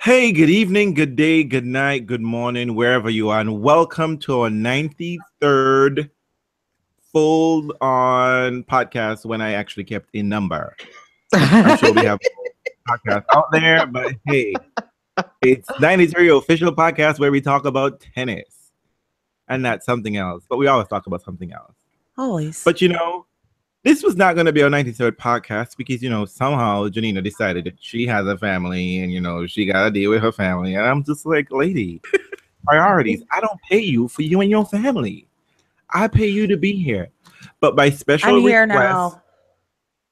Hey, good evening, good day, good night, good morning, wherever you are, and welcome to our 93rd full-on podcast when I actually kept a number. I'm sure we have podcasts out there, but hey, it's 93 official podcast where we talk about tennis and not something else, but we always talk about something else. Always. But this was not going to be our 93rd podcast because, somehow Janina decided that she has a family and, she got to deal with her family. And I'm just like, lady, priorities. I don't pay you for you and your family. I pay you to be here. But by special I'm here request, now.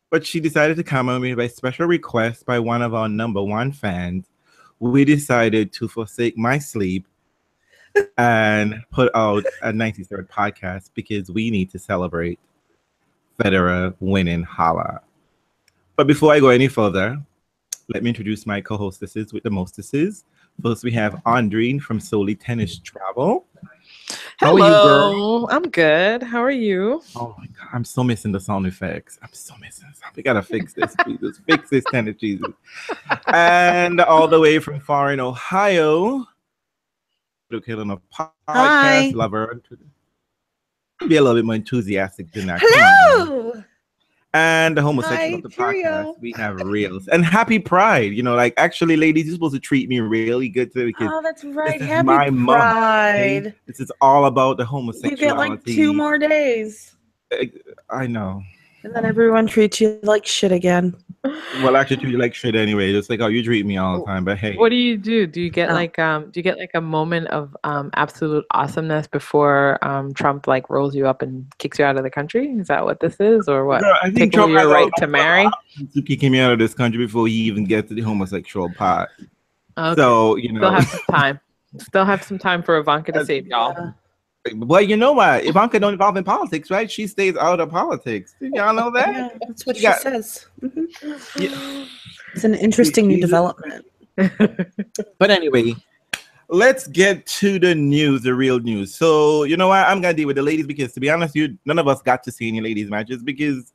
But she decided to come on me by special request by one of our number one fans. We decided to forsake my sleep and put out a 93rd podcast because we need to celebrate Federer winning Halle. But before I go any further, let me introduce my co-hostesses with the mostesses. First, we have Andreen from Solely Tennis Travel. How Hello. are you, girl? I'm good. How are you? Oh my God, I'm so missing the sound effects. I'm so missing this. We gotta fix this, Jesus. Fix this, tennis, Jesus. And all the way from far in Ohio, the killing of podcast Hi. lover. Be a little bit more enthusiastic than that. Hello. And the homosexual of the podcast, we have Reels. And happy Pride. Actually, ladies, you're supposed to treat me really good today because That's right. this is Happy my month, Pride. okay? This is all about the homosexuality. You get like 2 more days. I know. And then everyone treats you like shit again. Well, actually, treat you like shit anyway. Just like, you treat me all the time. But hey, What do you do? Do you get a moment of absolute awesomeness before Trump rolls you up and kicks you out of the country? Is that what this is, or what? Girl, I think Take Trump away has your right to marry. To kick me out of this country before he even gets to the homosexual part. Okay. So Still have some time. Still have some time for Ivanka to save y'all. Well, you know what? Ivanka don't involve in politics, right? She stays out of politics. Did y'all know that? Yeah, that's what she got- says. Yeah. It's an interesting new development. But anyway, let's get to the news, the real news. So, you know what? I'm going to deal with the ladies because, to be honest, none of us got to see any ladies matches because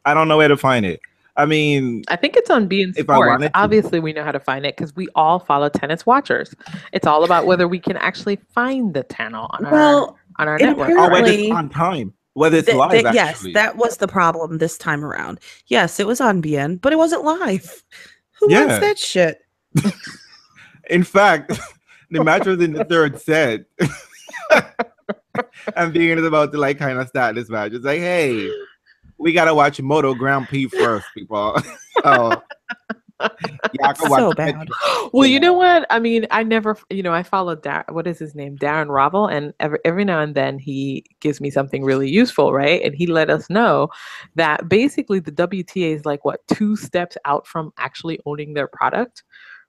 I don't know where to find it. I mean, I think it's on beIN if I Sports. wanted to. Obviously, we know how to find it because we all follow tennis watchers. It's all about whether we can actually find the channel on our network. Or whether it's on time, whether it's live, actually. Yes, that was the problem this time around. Yes, it was on beIN, but it wasn't live. Who wants that shit? In fact, the match was in the third set. And beIN is about to kind of start this match. It's like, hey, we gotta watch Moto Grand Prix first, people. So, y'all can watch so bad. Well, you know what? I mean, I never, I follow what is his name? Darren Ravel. And every now and then he gives me something really useful, right? And he let us know that basically the WTA is 2 steps out from actually owning their product,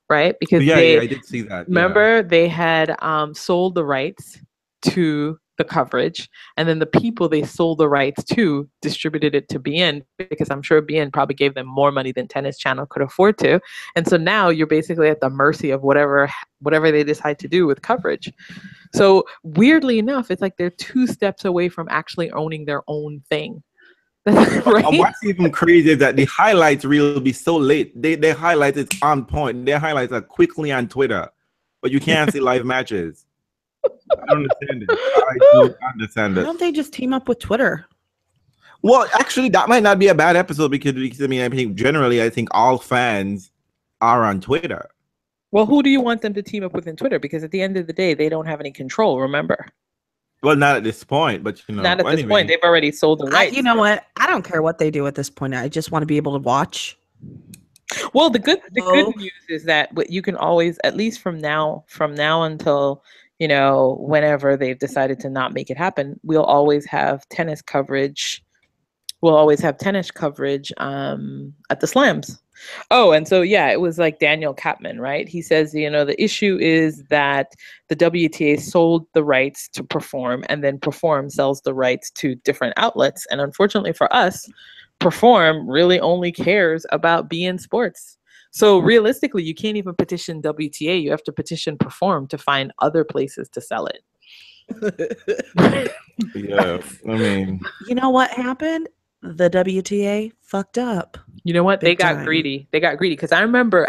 right? Because I did see that. Remember, they had sold the rights to the coverage, and then the people they sold the rights to distributed it to beIN because I'm sure beIN probably gave them more money than Tennis Channel could afford to. And so now you're basically at the mercy of whatever they decide to do with coverage. So weirdly enough, it's they're 2 steps away from actually owning their own thing. Right? And what's even crazy is that the highlights reel will be so late. Their highlights is on point. Their highlights are quickly on Twitter, but you can't see live matches. I don't understand it. I don't understand it. Why don't they just team up with Twitter? Well, actually, that might not be a bad episode because I think generally, all fans are on Twitter. Well, who do you want them to team up with in Twitter? Because at the end of the day, they don't have any control, remember? Well, not at this point, but not at this point. They've already sold the rights. You know what? I don't care what they do at this point. I just want to be able to watch. Well, the good news is that you can always, at least from now until whenever they've decided to not make it happen, we'll always have tennis coverage. We'll always have tennis coverage at the slams. Oh, and so, it was Daniel Kapman, right? He says, the issue is that the WTA sold the rights to Perform, and then Perform sells the rights to different outlets. And unfortunately for us, Perform really only cares about beIN Sports. So realistically, you can't even petition WTA. You have to petition Perform to find other places to sell it. Yeah, I mean, you know what happened? the WTA fucked up. You know what? They got time. greedy. They got greedy because I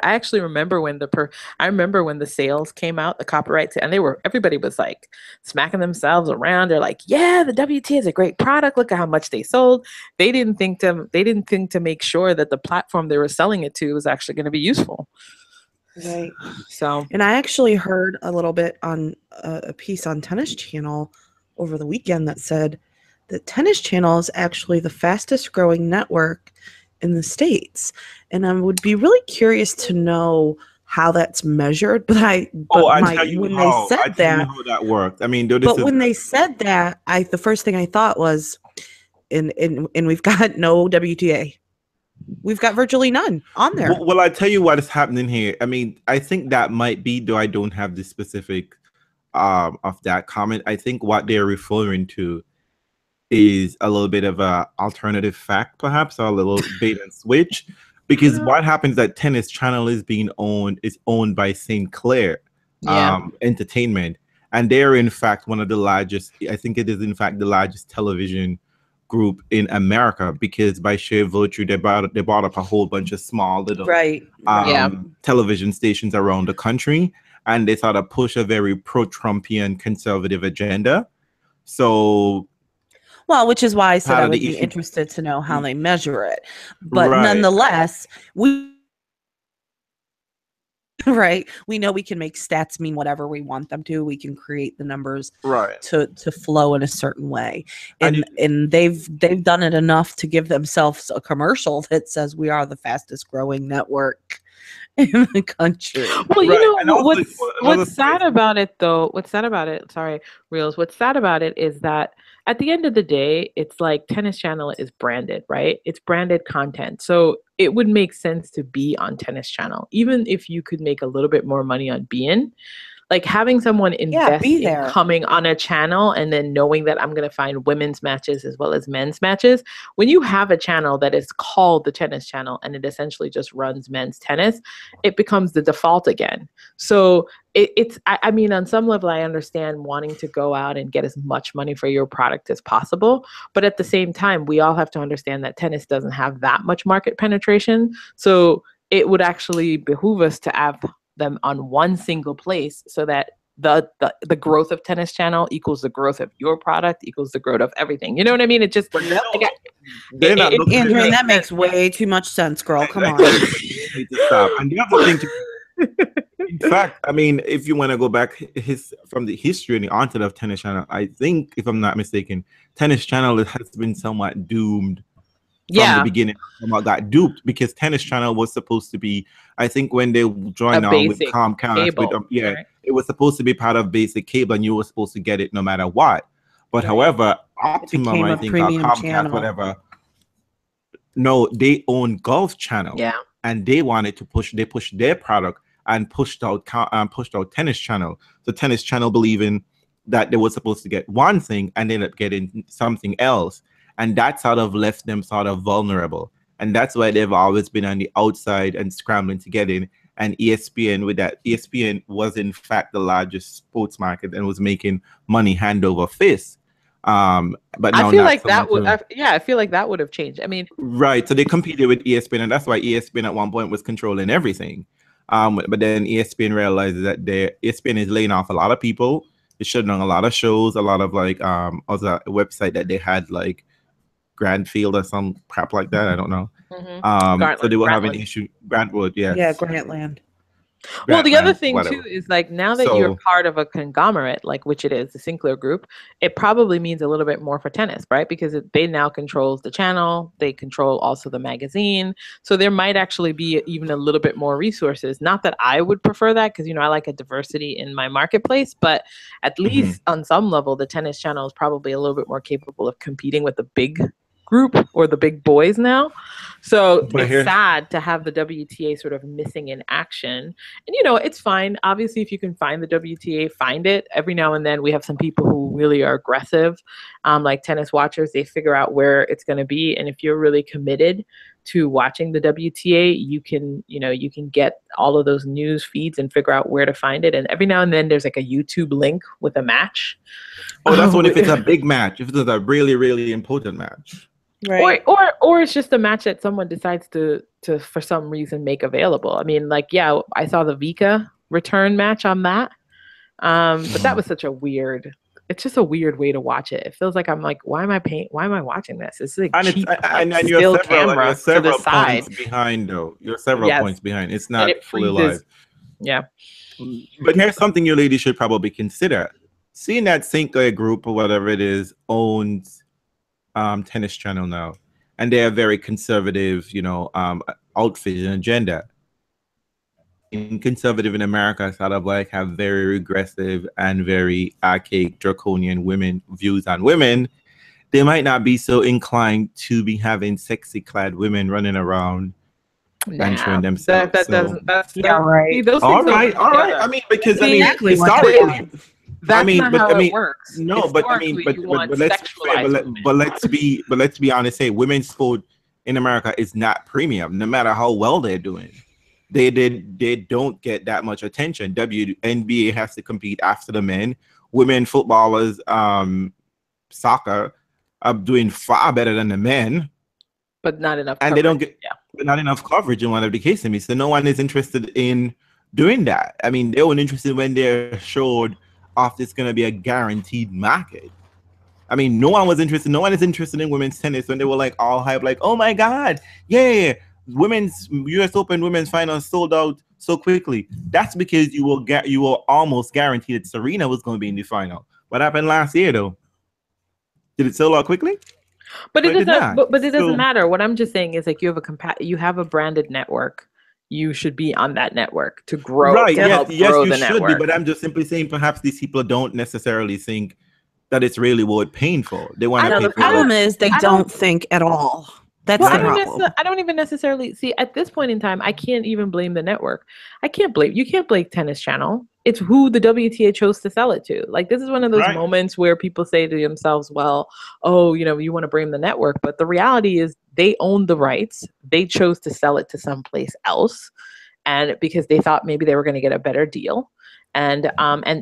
actually remember when the sales came out, the copyrights, and everybody was like smacking themselves around. They're like, yeah, the WTA is a great product. Look at how much they sold. They didn't think to make sure that the platform they were selling it to was actually going to be useful. Right. So, and I actually heard a little bit on a piece on Tennis Channel over the weekend that said that Tennis Channel is actually the fastest growing network in the States. And I would be really curious to know how that's measured. But when they said that, how that worked. I mean, when they said that, the first thing I thought was, and we've got no WTA. We've got virtually none on there. Well, I tell you what is happening here. I mean, I think that might be, though I don't have the specific of that comment. I think what they're referring to is a little bit of a alternative fact, perhaps, or a little bait and switch, because what happens that Tennis Channel is owned by St. Clair Entertainment, and they're in fact one of the largest. I think it is in fact the largest television group in America, because by sheer virtue they bought up a whole bunch of small little television stations around the country, and they sort of push a very pro-Trumpian conservative agenda. So, well, which is why I said I would be interested to know how they measure it. But nonetheless, we know we can make stats mean whatever we want them to. We can create the numbers to flow in a certain way. And they've done it enough to give themselves a commercial that says we are the fastest growing network in the country. Well, you know what's sad about it though, Reels, what's sad about it is that at the end of the day, it's like Tennis Channel is branded, right? It's branded content. So it would make sense to be on Tennis Channel, even if you could make a little bit more money on being. Like having someone invest in coming on a channel and then knowing that I'm going to find women's matches as well as men's matches. When you have a channel that is called the Tennis Channel and it essentially just runs men's tennis, it becomes the default again. So I mean, on some level, I understand wanting to go out and get as much money for your product as possible. But at the same time, we all have to understand that tennis doesn't have that much market penetration. So it would actually behoove us to have them on one single place so that the growth of Tennis Channel equals the growth of your product equals the growth of everything. You know what I mean? It just Andrew, that makes way too much sense, girl. Come on. Stop. And the other thing in fact, I mean, if you want to go back from the history and the onset of Tennis Channel, I think, if I'm not mistaken, Tennis Channel has been somewhat doomed from the beginning. Somewhat got duped, because Tennis Channel was supposed to be, I think when they joined on with Comcast, it was supposed to be part of basic cable and you were supposed to get it no matter what. But however, Optimum, I think, or Comcast, whatever, no, they own Golf Channel. Yeah. And they wanted to pushed their product and pushed out Tennis Channel. So Tennis Channel, believing that they were supposed to get one thing and ended up getting something else. And that sort of left them sort of vulnerable. And that's why they've always been on the outside and scrambling to get in. And ESPN, with that, ESPN was in fact the largest sports market and was making money hand over fist. But now I feel like that would have changed. I mean, right. So they competed with ESPN, and that's why ESPN at one point was controlling everything. But then ESPN realizes that ESPN is laying off a lot of people. It's shutting down a lot of shows, a lot of like other website that they had, like Grandfield or some crap like that. I don't know. Mm-hmm. So they were having issue. Grantwood, yes. Yeah, Grantland. Well, the other thing too is like now that you're part of a conglomerate, like which it is, the Sinclair Group, it probably means a little bit more for tennis, right? Because they now controls the channel, they control also the magazine, so there might actually be even a little bit more resources. Not that I would prefer that, because I like a diversity in my marketplace, but at least on some level, the Tennis Channel is probably a little bit more capable of competing with the big group or the big boys now. So it's sad to have the WTA sort of missing in action. And, it's fine. Obviously, if you can find the WTA, find it. Every now and then we have some people who really are aggressive, like tennis watchers. They figure out where it's going to be. And if you're really committed to watching the WTA, you can get all of those news feeds and figure out where to find it. And every now and then there's like a YouTube link with a match. Oh, that's when if it's a big match, if it's a really, really important match. Right. Or it's just a match that someone decides to for some reason make available. I mean, like, yeah, I saw the Vika return match on that. But that was such a weird. It's just a weird way to watch it. It feels like I'm like, why am I watching this? It's like And cheap, and still you're camera several to the side. points behind, though. You're several points behind. It's not it fully freezes. live. Yeah. But here's something you ladies should probably consider. Seeing that Sinclair group or whatever it is owns Tennis Channel now, and they're very conservative, outfit and agenda. In conservative in America sort of like have very regressive and very archaic, draconian views on women. They might not be so inclined to be having sexy clad women running around and showing themselves. That's right. All right. I mean, because exactly historically, that's not how it works. No, but I mean, but let's be honest. Hey, women's sport in America is not premium, no matter how well they're doing. They don't get that much attention. WNBA has to compete after the men. Women footballers, soccer, are doing far better than the men, but not enough. And coverage. They don't get not enough coverage in one of the cases. Me, so no one is interested in doing that. I mean, they weren't interested when they're assured of this going to be a guaranteed market. I mean, no one was interested. No one is interested in women's tennis when they were like all hype, like, oh my God, yeah. Women's U.S. Open women's finals sold out so quickly. That's because you were almost guaranteed that Serena was going to be in the final. What happened last year, though? Did it sell out quickly? But it doesn't. But it doesn't matter. What I'm just saying is, like, you have a branded network. You should be on that network to grow. Right? Yes, you should be. But I'm just simply saying, perhaps these people don't necessarily think that it's really worth paying for. They want to. The problem is they don't think at all. That's the problem. I don't even necessarily see at this point in time. I can't even blame the network. You can't blame Tennis Channel. It's who the WTA chose to sell it to. Like, this is one of those moments where people say to themselves, well, oh, you want to blame the network. But the reality is they own the rights. They chose to sell it to someplace else. And because they thought maybe they were going to get a better deal. And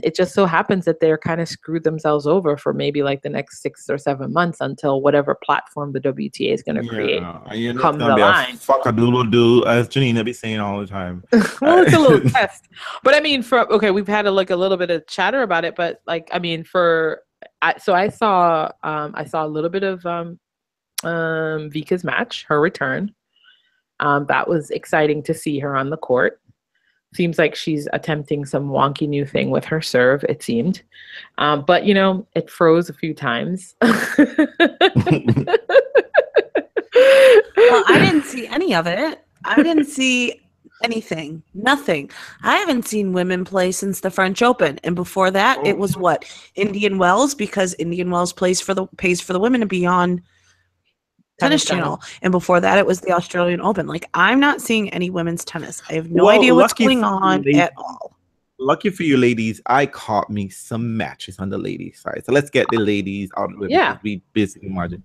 it just so happens that they're kind of screwed themselves over for maybe like the next 6 or 7 months until whatever platform the WTA is going to create comes aligned. Fuck a doodle do, as Janina be saying all the time. Well, it's a little test. But I mean, we've had a little bit of chatter about it. But like, I mean, I saw a little bit of Vika's match, her return. That was exciting to see her on the court. Seems like she's attempting some wonky new thing with her serve, it seemed. But, it froze a few times. Well, I didn't see any of it. I didn't see anything. Nothing. I haven't seen women play since the French Open. And before that, it was what? Indian Wells, because Indian Wells pays for the women to be on Tennis Channel. And before that, it was the Australian Open. Like, I'm not seeing any women's tennis. I have no idea what's going on at all. Lucky for you ladies, I caught me some matches on the ladies' side. So let's get the ladies out of the way. Yeah. We basically margin.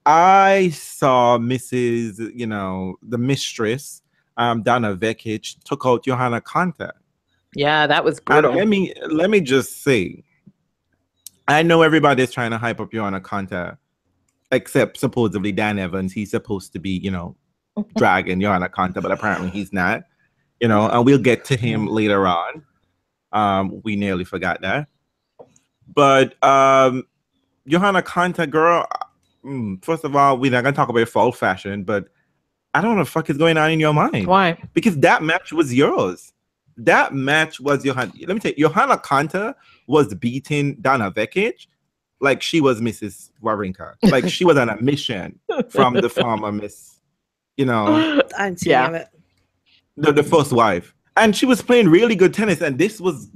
I saw Mrs., the mistress, Donna Vekic, took out Johanna Konta. Yeah, that was brutal. And let me just say, I know everybody's trying to hype up Johanna Konta, except supposedly Dan Evans. He's supposed to be, dragging Johanna Konta, but apparently he's not. And we'll get to him later on. We nearly forgot that. But Johanna Konta, girl, first of all, we're not going to talk about foul fashion, but I don't know what the fuck is going on in your mind. Why? Because that match was yours. That match was Johanna. Let me tell you, Johanna Konta was beating Donna Vekic like she was Mrs. Wawrinka. Like she was on a mission from the former Miss, I didn't see any of it. The first wife. And she was playing really good tennis. And this was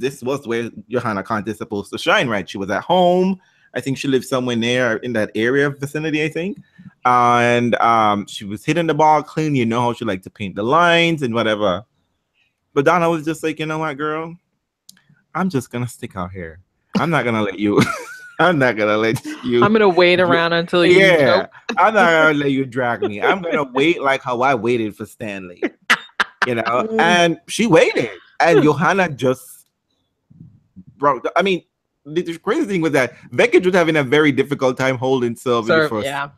where Johanna Konta is supposed to shine, right? She was at home. I think she lived somewhere near in that area vicinity, I think. And she was hitting the ball clean. You know how she liked to paint the lines and whatever. But Donna was just like, you know what, girl? I'm just going to stick out here. I'm not going to let you... I'm not going to let you... I'm going to wait around until you... Yeah. I'm not going to let you drag me. I'm going to wait like how I waited for Stanley. And she waited. And Johanna just... broke. I mean, the crazy thing was that Becker was having a very difficult time holding serve in the first. Yeah.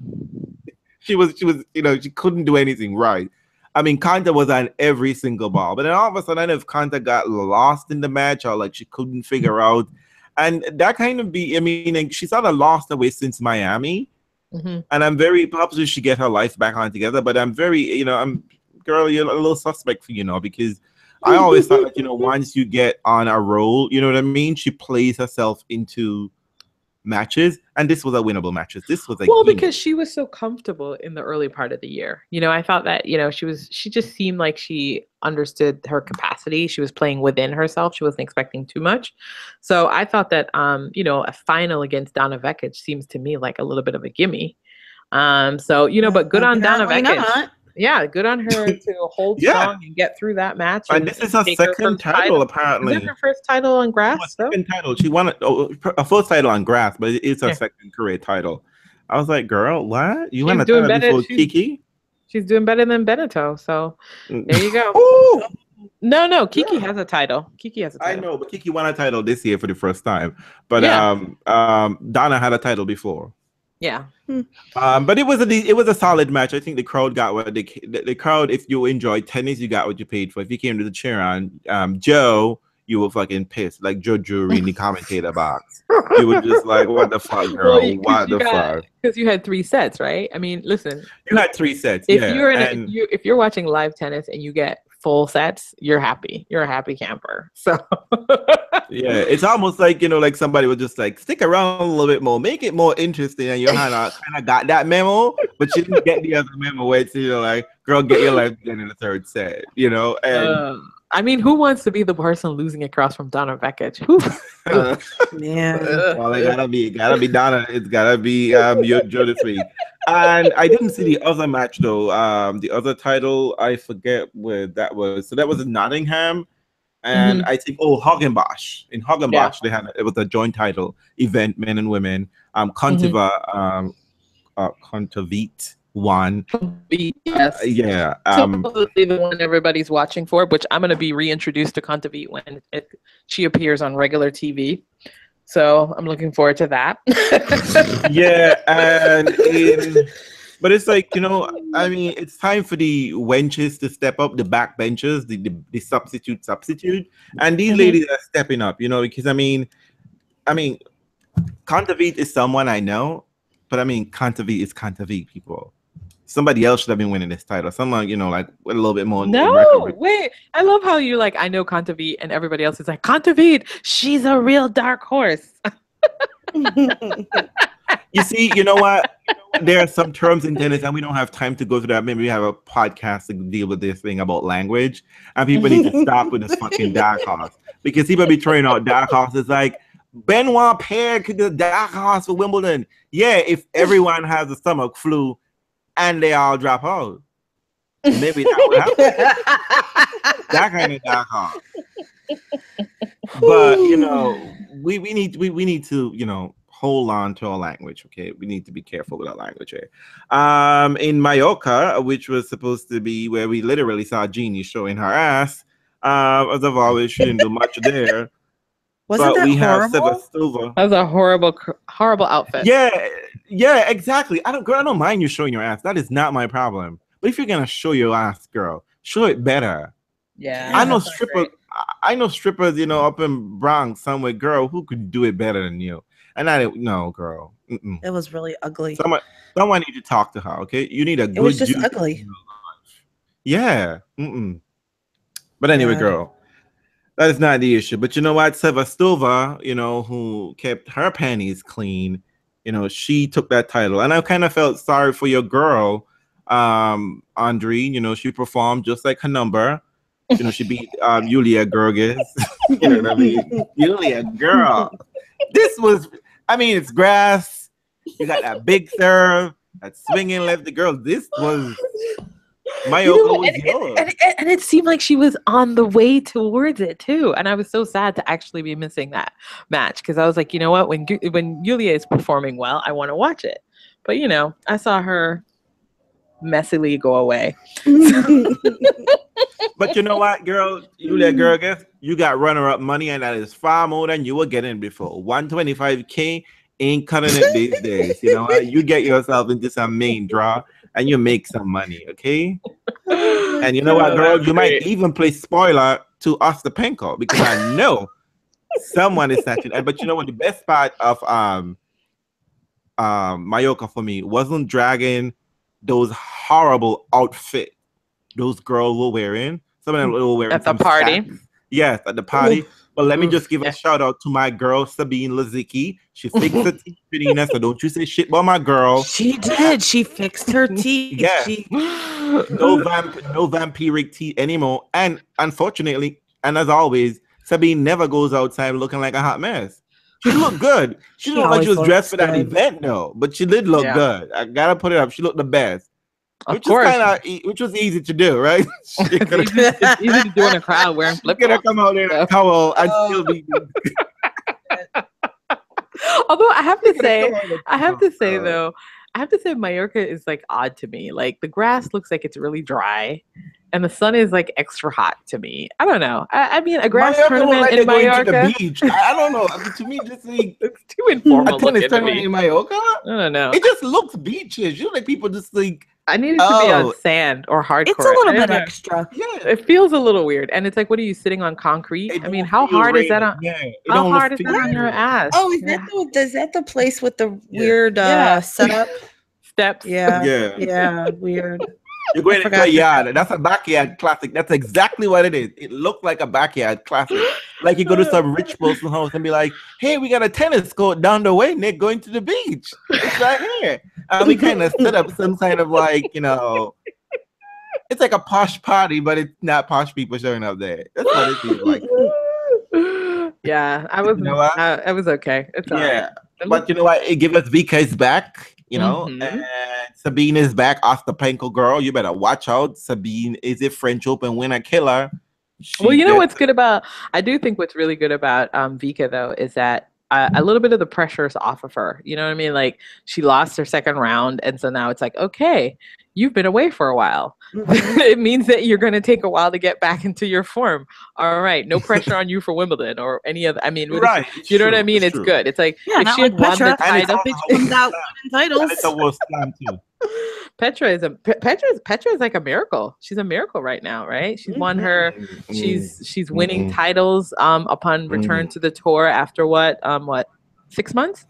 she was, you know, she couldn't do anything right. I mean, Konta was on every single ball, but then all of a sudden, if Konta got lost in the match or like she couldn't figure out, and that kind of I mean, she sort of lost her way since Miami, and I'm very hopefully she get her life back on together. But I'm very, you know, girl, you're a little suspect for, you know, because I always thought that, you know, once you get on a roll, you know what I mean, she plays herself into matches, and this was a winnable matches. This was because she was so comfortable in the early part of the year. You know, I thought that, you know, she just seemed like she understood her capacity. She was playing within herself. She wasn't expecting too much. So I thought that you know, a final against Donna Vekic seems to me like a little bit of a gimme. So, you know, but good on Donna Vekic. Yeah, good on her to hold strong and get through that match. And this is her second title, apparently. Is that her first title on grass? Second title. She won a first title on grass, but it's her second career title. I was like, girl, what? You won a title before Kiki? She's doing better than Benito. So there you go. No, Kiki has a title. Kiki has a title. I know, but Kiki won a title this year for the first time. But Donna had a title before. Yeah. But it was a solid match. I think the crowd got what the crowd. If you enjoyed tennis, you got what you paid for. If you came to the cheer on Joe, you were fucking pissed, like Joe Jury in the commentator box. You were just like, "What the fuck, girl? What the fuck?" Because you had 3 sets, right? I mean, listen. You had 3 sets. If you're watching live tennis and you get full sets, you're happy. You're a happy camper. So yeah, it's almost like, you know, like somebody would just like stick around a little bit more, make it more interesting, and Johanna kind of got that memo, but she didn't get the other memo where it's, you know, like, girl, get your life again in the 3rd set, you know. And I mean, who wants to be the person losing across from Donna Vekic? Yeah. Well, it gotta be Donna. It's gotta be Joe this week. And I didn't see the other match though. The other title, I forget where that was. So that was in Nottingham, and I think Hagenbosch. In Hagenbosch, it was a joint title event, men and women. Kontaveit won. Yes. Yeah. Supposedly the one everybody's watching for, which I'm going to be reintroduced to Kontaveit when she appears on regular TV. So I'm looking forward to that. Yeah, but it's like, you know, I mean, it's time for the wenches to step up, the backbenchers, the substitute, and these ladies are stepping up, you know, because I mean, Kontaveit is someone I know, but I mean, Kontaveit is Kontaveit, people. Somebody else should have been winning this title. Someone, you know, like with a little bit more. No, wait. I love how you're like, I know Kontaveit, and everybody else is like, Kontaveit, she's a real dark horse. You see, you know what? There are some terms in tennis, and we don't have time to go through that. Maybe we have a podcast to deal with this thing about language, and people need to stop with this fucking dark horse, because people be throwing out dark horses like Benoit Paire could be the dark horse for Wimbledon. Yeah, if everyone has the stomach flu and they all drop out, maybe that would happen. That kind of dark horse. But you know, we need to, you know, hold on to our language. Okay, we need to be careful with our language here. In Mallorca, which was supposed to be where we literally saw Jeannie showing her ass, as of always, she didn't do much there. Wasn't that horrible? That was a horrible outfit. Yeah, exactly. I don't mind you showing your ass. That is not my problem. But if you're gonna show your ass, girl, show it better. Yeah, I know strippers, you know, up in Bronx somewhere, girl, who could do it better than you. And I didn't know, girl. It was really ugly. Someone need to talk to her, okay? You need a good. It was just ugly. Yeah. But anyway, girl. That is not the issue. But you know what? Sevastova, you know, who kept her panties clean, you know, she took that title. And I kind of felt sorry for your girl, Andre. You know, she performed just like her number. You know, she beat Yulia Gerges. You know what I mean? Yulia, girl. This was, I mean, it's grass. You got that big serve, that swinging left. The girl, this was... And it seemed like she was on the way towards it too, and I was so sad to actually be missing that match, because I was like, you know what, when Yulia is performing well, I want to watch it. But you know, I saw her messily go away. But you know what, girl, Yulia Gerges, you got runner-up money, and that is far more than you were getting before. 125K ain't cutting it these days. You know what? You get yourself into some main draw. and you make some money, okay? Oh my And you know what, God. girl? that's You might great. even play spoiler to Ostapenko because I know someone is snatching. But you know what? The best part of Mallorca for me wasn't dragging those horrible outfits those girls were wearing. Some of them were wearing At the some party. sacks. Yes, at the party. Oof. But let me Oof. just give a shout out to my girl Sabine Lazicki. She fixed the teeth pretty nice, so don't you say shit about my girl. She did. She fixed her teeth. Yeah. She No vampiric teeth anymore. And unfortunately, and as always, Sabine never goes outside looking like a hot mess. She looked good. She didn't look like she was always dressed for looks that good. event though, but she did look Yeah. good. I gotta put it up. She looked the best. Of Which course. is kind of which was easy to do, right? She It's easy to do in a crowd wearing flip could have flops. come out there in a towel and still be. Although I have to say, Oh, though, I have to say Mallorca is like odd to me. Like the grass looks like it's really dry, and the sun is like extra hot to me. I don't know. I mean, a grass Mallorca look tournament like in they're going Mallorca. to the beach. I don't know. I mean, to me, just like It's too informal a tennis looking to tournament me. in Mallorca, I don't know. it just looks beaches. You know, like people just like, I need it to be on Oh. sand or hardcore. it's a little I bit don't know. extra. yeah. It feels a little weird, and it's like, what are you sitting on concrete? It I mean, don't how feel hard is that raining. on? Yeah, it How don't hard is feel that on your raining. ass? Oh, is Yeah. that the place with the Yeah. weird Yeah. setup? Steps? Yeah. Yeah. Yeah, weird. You're going I into forgot a that. yard. That's a backyard classic. That's exactly what it is. It looked like a backyard classic. Like you go to some rich person's house and be like, hey, we got a tennis court down the way, Nick, going to the beach. It's right here. And we kind of set up some kind of like, you know, it's like a posh party, but it's not posh people showing up there. That's what it feels like. Yeah, I was. You know what? I was okay. It's all right. Yeah. It But looked- you know what? It gives us Vika is back, you know, Mhm. and Sabine is back. Ostapenko girl, you better watch out. Sabine is a French Open winner killer. Well, you know She what's good about, I do think what's really good about Vika, though, is that a little bit of the pressure is off of her. You know what I mean? Like she lost her second round. And so now it's like, okay, you've been away for a while. Mhm. It means that you're going to take a while to get back into your form. All right. No pressure on you for Wimbledon or any other. I mean, what is- right. you know what I mean? It's true. good. It's like Yeah, if not she had like won the Petra. And it's title. also Bitch comes out winning And it's a titles. world slam too. Petra is like a miracle. She's a miracle right now, right? She's won her. She's winning titles upon return to the tour after what 6 months?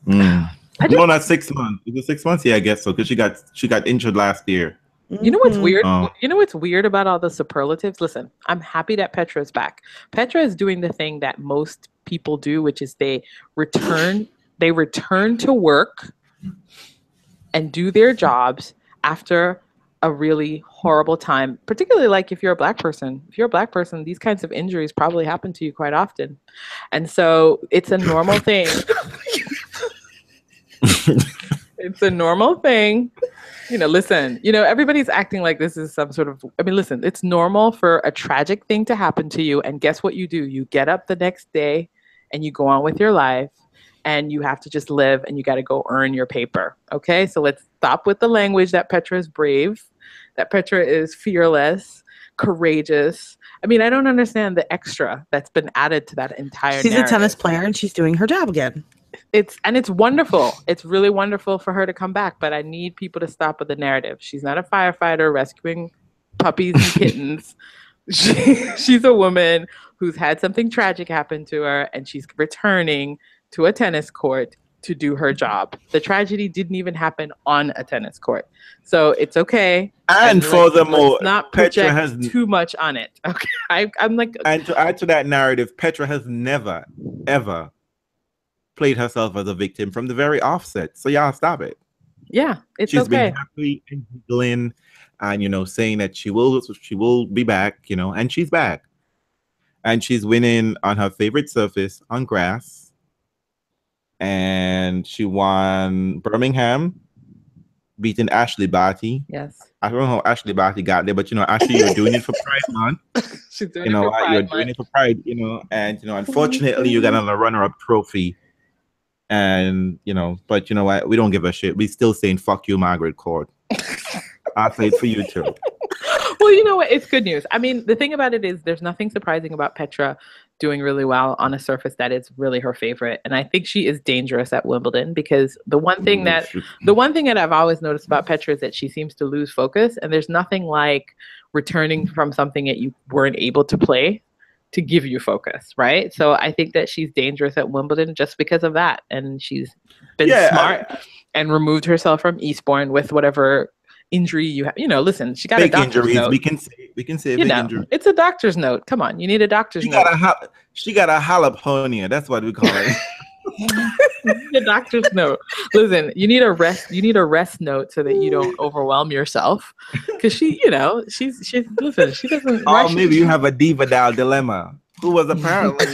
Mm. I No, not 6 months. It was 6 months, yeah, I guess so, because she got injured last year. You know what's Mhm. weird? Oh. You know what's weird about all the superlatives? Listen, I'm happy that Petra is back. Petra is doing the thing that most people do, which is they return to work and do their jobs after a really horrible time, particularly like if you're a black person. If you're a black person, these kinds of injuries probably happen to you quite often. And so it's a normal thing. It's a normal thing. Listen, everybody's acting like this is some sort of, listen, it's normal for a tragic thing to happen to you. And guess what you do? You get up the next day and you go on with your life and you have to just live and you got to go earn your paper. Okay. So let's stop with the language that Petra is brave, that Petra is fearless, courageous. I don't understand the extra that's been added to that entire She's narrative. a tennis player and she's doing her job again. It's wonderful. It's really wonderful for her to come back, but I need people to stop with the narrative. She's not a firefighter rescuing puppies and kittens. She's a woman who's had something tragic happen to her, and she's returning to a tennis court to do her job. The tragedy didn't even happen on a tennis court, so it's okay. And furthermore, let's not Petra project has too much on it. Okay, I'm like, and to add to that narrative, Petra has never, ever played herself as a victim from the very offset. So y'all stop it. yeah, it's She's okay. been happy and giggling and saying that she will be back, and she's back. And she's winning on her favorite surface on grass. And she won Birmingham, beating Ashley Barty. Yes, I don't know how Ashley Barty got there, but Ashley, you're doing it for Pride Month. she's doing it for You're Pride doing Month. it for Pride, and unfortunately you got another runner-up trophy. And but you know what? We don't give a shit. We still saying fuck you, Margaret Court. I'll say it for you too. Well, you know what? It's good news. The thing about it is there's nothing surprising about Petra doing really well on a surface that is really her favorite. And I think she is dangerous at Wimbledon because the one thing that I've always noticed about Petra is that she seems to lose focus, and there's nothing like returning from something that you weren't able to play to give you focus, right? So I think that she's dangerous at Wimbledon just because of that. And she's been smart and removed herself from Eastbourne with whatever injury you have. Listen, she got a doctor's note. We can say big injury. It's a doctor's note. Come on, you need a doctor's note. She got a jalapeno. That's what we call it. The doctor's note. Listen, you need a rest note so that you don't overwhelm yourself. Because she's listen, she doesn't. Oh, maybe you have a Diva-Dal dilemma. Who was apparently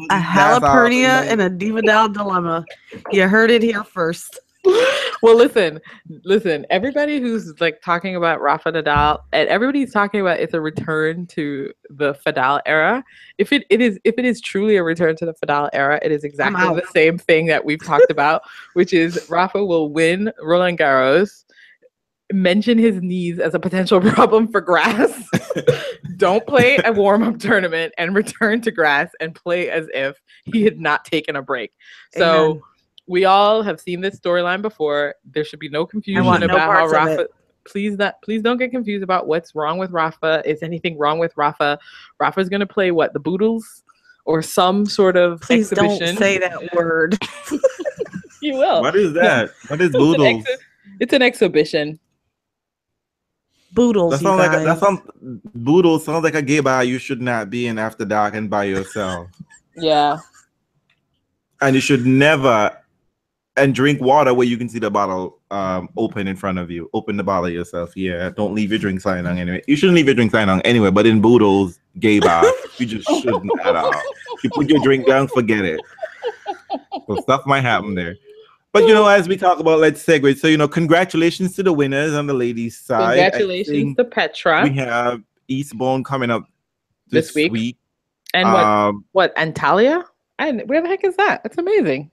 a jalapeno and a Diva-Dal dilemma. You heard it here first. Well, listen. Everybody who's like talking about Rafa Nadal, and everybody's talking about it's a return to the Federer era. If it is truly a return to the Federer era, it is exactly the same thing that we've talked about, which is Rafa will win Roland Garros, mention his knees as a potential problem for grass, don't play a warm-up tournament, and return to grass and play as if he had not taken a break. So. Amen. We all have seen this storyline before. There should be no confusion about how Rafa. Please don't get confused about what's wrong with Rafa. Is anything wrong with Rafa? Rafa's going to play what, the Boodles or some sort of exhibition? Don't say that word. You will. What is that? What is Boodles? It's an exhibition. Boodles. Boodles sounds like a gay bar you should not be in after dark and by yourself. Yeah. And you should never. And drink water where you can see the bottle open in front of you. Open the bottle yourself. Yeah, don't leave your drink lying on anyway. You shouldn't leave your drink lying on anyway, but in Boodles, gay bar, you just shouldn't at all. You put your drink down, forget it. So stuff might happen there. But, as we talk about, let's segue. So, congratulations to the winners on the ladies' side. Congratulations to Petra. We have Eastbourne coming up this week. And what, Antalya? Where the heck is that? That's amazing.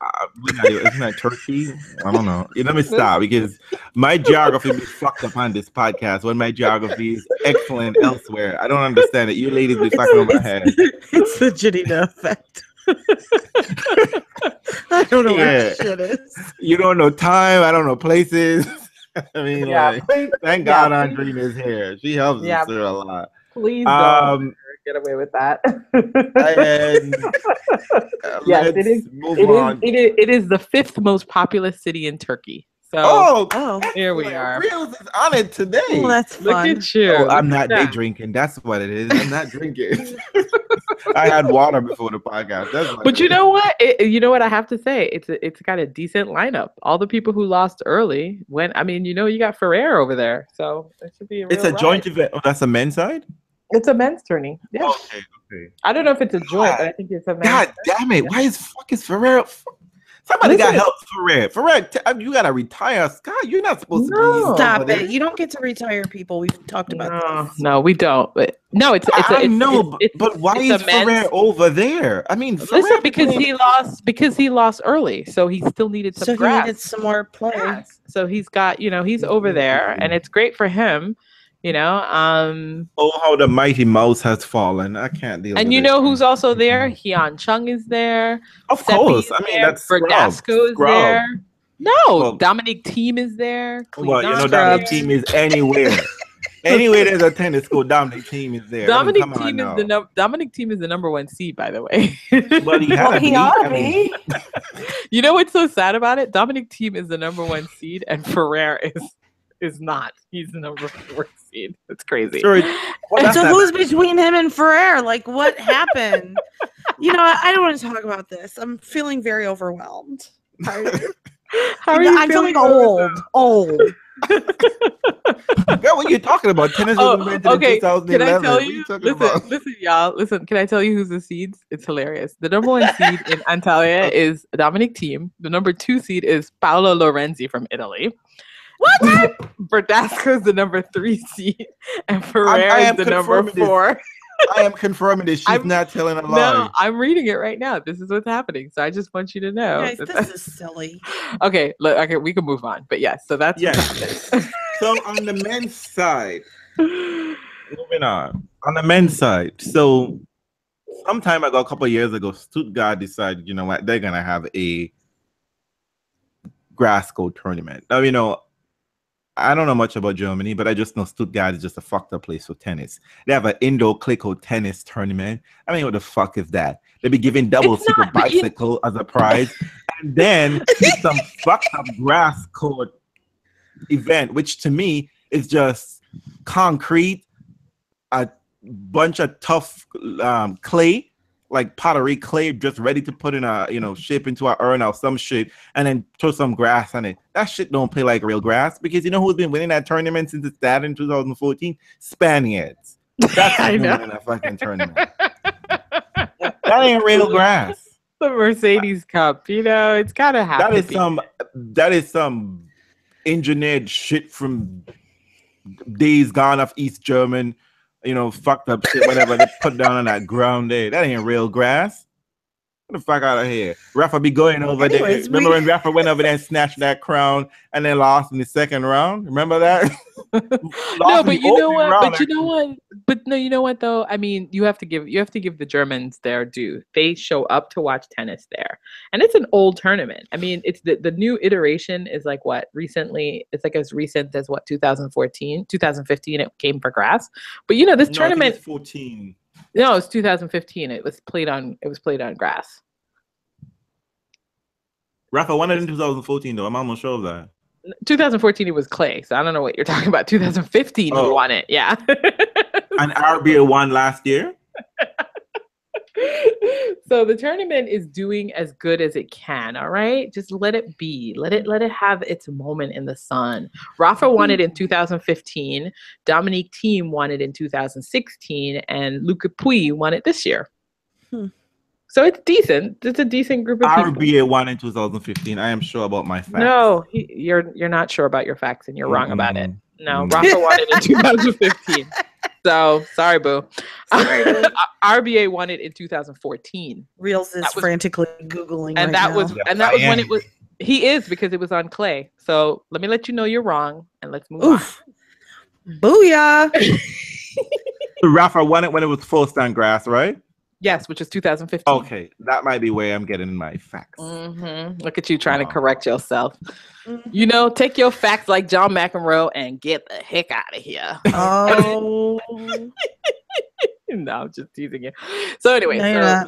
Isn't that Turkey? I don't know. Let me stop because my geography is fucked up on this podcast when my geography is excellent elsewhere. I don't understand it. You ladies be fucking on my head. It's the Janina effect. I don't know what shit is. You don't know time. I don't know places. I mean, thank God Andrina is here. She helps us through a lot. Please don't get away with that. Yes, it is. It is the 5th most populous city in Turkey. So here we are. Reels is on it today. Oh, that's fun. Look at you. I'm not day drinking. That's what it is. I'm not drinking. I had water before the podcast. But you know what? You know what I have to say? It's got a decent lineup. All the people who lost early went. I mean, you got Ferrer over there, so it should be. It's a joint event. Oh, that's a men's side. It's a men's tourney. Yeah. Okay. I don't know if it's a joint, but I think it's a men's. God damn it! Why is Ferrer? Somebody got help Ferrer. Ferrer, you gotta retire, Scott. You're not supposed to be. Stop it! You don't get to retire people. We've talked about this. No, we don't. But no, but why is Ferrer over there? I mean, listen, because he lost early, so he still needed some grass. He needed some more play. Yes. So he's got, he's over there, and it's great for him. Oh, how the mighty mouse has fallen. I can't deal with it. And who's also there? Hyun Chung is there. Of course. I mean, that's Verdasco is there. No, Dominic Thiem is there. Well, Dominic Thiem is anywhere. Anywhere there's a tennis court, Dominic Thiem is there. Dominic Thiem is the number 1 seed, by the way. But he ought to be. You know what's so sad about it? Dominic Thiem is the number 1 seed, and Ferrer is not. He's the number 4 seed. That's crazy. Sure. And so who's between him and Ferrer? Like, what happened? I don't want to talk about this. I'm feeling very overwhelmed. How are you? I'm feeling old. Girl, what are you talking about? Tennis was invented in 2011. Can I tell you? Listen, y'all. Listen, can I tell you who's the seeds? It's hilarious. The number 1 seed in Antalya is Dominic Thiem. The number 2 seed is Paolo Lorenzi from Italy. What? Verdasco is the number 3 seed, and Ferrer is the number 4. I am confirming this. She's not telling a lie. No, I'm reading it right now. This is what's happening. So I just want you to know. Guys, this is silly. Okay, we can move on. But yes, so that's So on the men's side, moving on the men's side. So some time ago, a couple of years ago, Stuttgart decided, you know what, they're gonna have a grass court tournament. Now, you know, I don't know much about Germany, but I just know Stuttgart is just a fucked up place for tennis. They have an indoor clay court tennis tournament. I mean, what the fuck is that? They be giving double super bicycle as a prize, and then some fucked up grass court event, which to me is just concrete, a bunch of tough clay, like pottery clay, just ready to put in a, you know, shape into an urn or some shit, and then throw some grass on it. That shit don't play like real grass, because you know who's been winning that tournament since it started in 2014? Spaniards. That's who's been winning that fucking tournament. That ain't real grass. The Mercedes Cup, you know, it's gotta happen. That is some engineered shit from days gone of East German, you know, fucked up shit, whatever they put down on that ground there. That ain't real grass. Get the fuck out of here. Rafa be going over there. Remember when Rafa went over there and snatched that crown and then lost in the second round? Remember that? No, but you know what? But no, you know what though? I mean, you have to give the Germans their due. They show up to watch tennis there. And it's an old tournament. I mean, it's the new iteration is like what recently, it's like as recent as what 2015 it came for grass. But you know, this tournament I think it's 14. No, it's 2015. It was played on grass. Rafa won it in 2014 though. I'm almost sure of that. 2014 it was clay, so I don't know what you're talking about. 2015 he won it, yeah. And RBA won last year. So the tournament is doing as good as it can. All right, just let it be. Let it have its moment in the sun. Rafa won it in 2015. Dominique Thiem won it in 2016, and Luca Pouille won it this year. So it's decent. It's a decent group of people. RBA won in 2015. I am sure about my facts. No, you're not sure about your facts, and you're wrong about it. No, Rafa won it in 2015. So sorry, boo. RBA won it in 2014. Reels is frantically googling, and that was when it was. He is, because it was on clay. So let me let you know you're wrong, and let's move on. Booyah! Rafa won it when it was full stand grass, right? Yes, which is 2015. Okay, that might be where I'm getting my facts. Look at you trying to correct yourself. You know, take your facts like John McEnroe and get the heck out of here. Oh. No, I'm just teasing you. So anyway, no,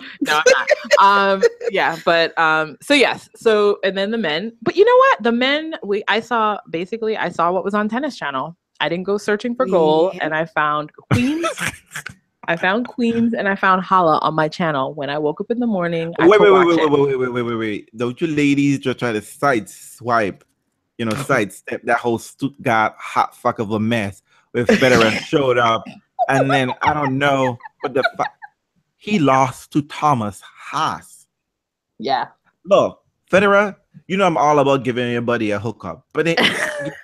I'm not. So yes. So and then the men. But you know what? The men, I saw what was on Tennis Channel. I didn't go searching for gold, and I found Queens. I found Queens and I found Halle on my channel. When I woke up in the morning, wait. Don't you ladies just try to sidestep that whole Stuttgart hot fuck of a mess where Federer showed up, and then I don't know what the fuck he lost to Thomas Haas. Yeah. Look, Federer, you know I'm all about giving your buddy a hookup, but they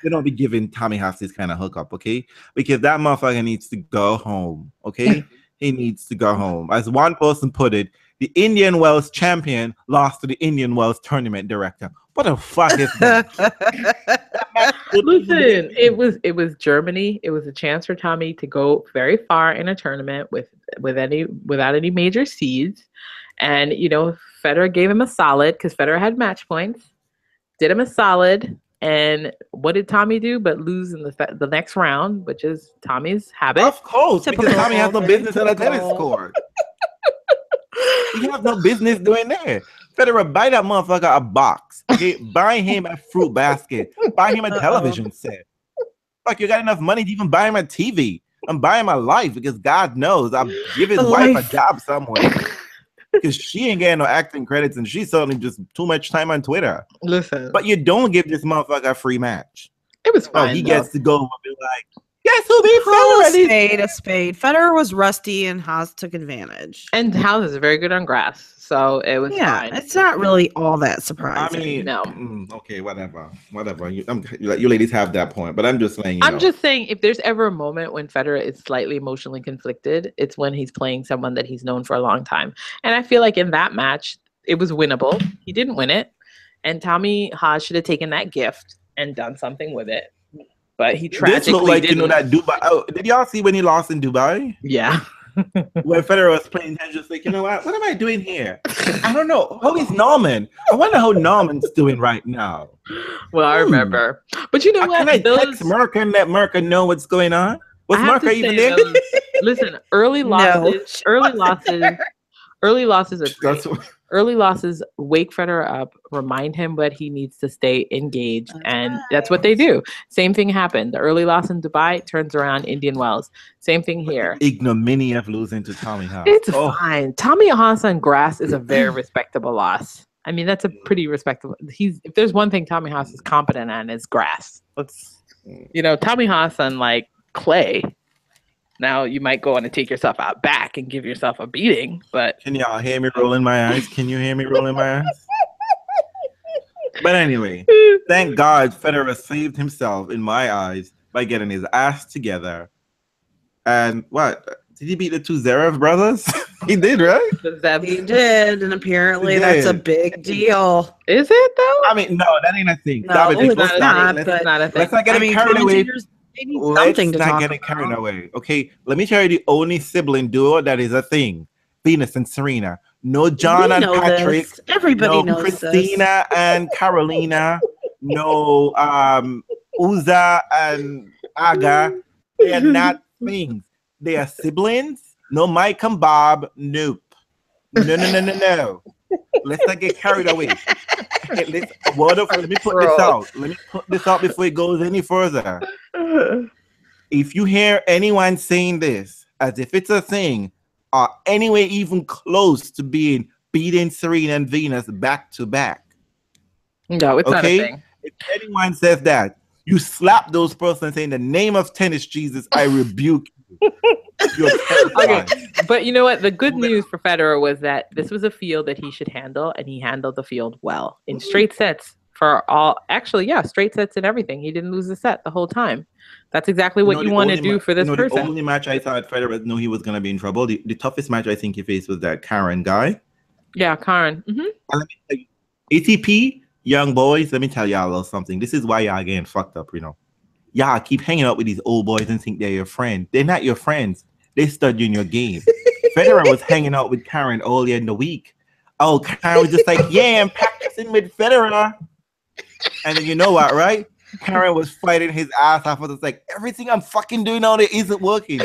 don't be giving Tommy Haas this kind of hookup, okay? Because that motherfucker needs to go home, okay? He needs to go home. As one person put it, the Indian Wells champion lost to the Indian Wells tournament director. What the fuck is that? Listen, it was Germany. It was a chance for Tommy to go very far in a tournament without any major seeds. And, you know, Federer gave him a solid because Federer had match points, did him a solid. And what did Tommy do but lose in the next round, which is Tommy's habit? Of course, because Tommy has no business on a tennis court. He has no business doing that. Federer, buy that motherfucker a box. Okay? Buy him a fruit basket. Buy him a television set. Fuck, you got enough money to even buy him a TV. I'm buying my life because God knows I'll give his wife a job somewhere. Because she ain't getting no acting credits, and she's certainly just too much time on Twitter. Listen, but you don't give this motherfucker a free match. It was fine. He gets to go and be like, guess who beat Federer? A spade. Federer was rusty, and Haas took advantage. And Haas is very good on grass, so it was fine. It's not really all that surprising. I mean, no. Okay, whatever. You ladies have that point, but I'm just saying. I'm just saying, if there's ever a moment when Federer is slightly emotionally conflicted, it's when he's playing someone that he's known for a long time. And I feel like in that match, it was winnable. He didn't win it, and Tommy Haas should have taken that gift and done something with it. But he tragically this looked like, didn't. You know, that Dubai. Oh, did y'all see when he lost in Dubai? Yeah. when Federer was playing tennis, just like, you know what am I doing here? I don't know. How is Norman? I wonder how Norman's doing right now. Well, I remember. But you know what? Can I text Merca and let Merca know what's going on? Was Merca even there? Listen, early losses are great. Early losses wake Federer up, remind him that he needs to stay engaged, and that's what they do. Same thing happened. The early loss in Dubai turns around Indian Wells. Same thing here. Ignominy of losing to Tommy Haas. It's fine. Tommy Haas on grass is a very respectable loss. I mean, that's a pretty respectable. If there's one thing Tommy Haas is competent at, is grass. Tommy Haas on like clay. Now you might go on and take yourself out back and give yourself a beating, but can y'all hear me rolling my eyes? Can you hear me rolling my eyes? But anyway, thank God Federer saved himself in my eyes by getting his ass together. And what? Did he beat the two Zverev brothers? He did, right? He did, and apparently that's a big deal. Is it though? I mean, no, that ain't a thing. No, it's not. That's not a thing. Let's not get carried away. Let's not get carried away. Okay, let me tell you the only sibling duo that is a thing: Venus and Serena. No John and Patrick. This. Everybody knows Christina and Carolina. No Uza and Aga. They are not things. They are siblings. No Mike and Bob. Nope. No. Let's not get carried away. Let me put this out. Let me put this out before it goes any further. If you hear anyone saying this as if it's a thing, or anyway even close to beating Serena and Venus back to back. No, it's not a thing. If anyone says that, you slap those persons saying, in the name of tennis Jesus, I rebuke you. Okay, but you know what? The good news for Federer was that this was a field that he should handle, and he handled the field well in straight sets straight sets and everything. He didn't lose a set the whole time. That's exactly what you want to do for this person. The only match I thought Federer knew he was going to be in trouble. The toughest match I think he faced was that Karen guy. Yeah, Karen. Mm-hmm. And let me tell you, ATP, young boys, let me tell y'all a little something. This is why y'all getting fucked up, Y'all keep hanging out with these old boys and think they're your friend. They're not your friends. They studying your game. Federer was hanging out with Karen earlier in the week. Oh, Karen was just like, yeah, I'm practicing with Federer. And then you know what, right? Karen was fighting his ass off. I was like, everything I'm fucking doing on it isn't working.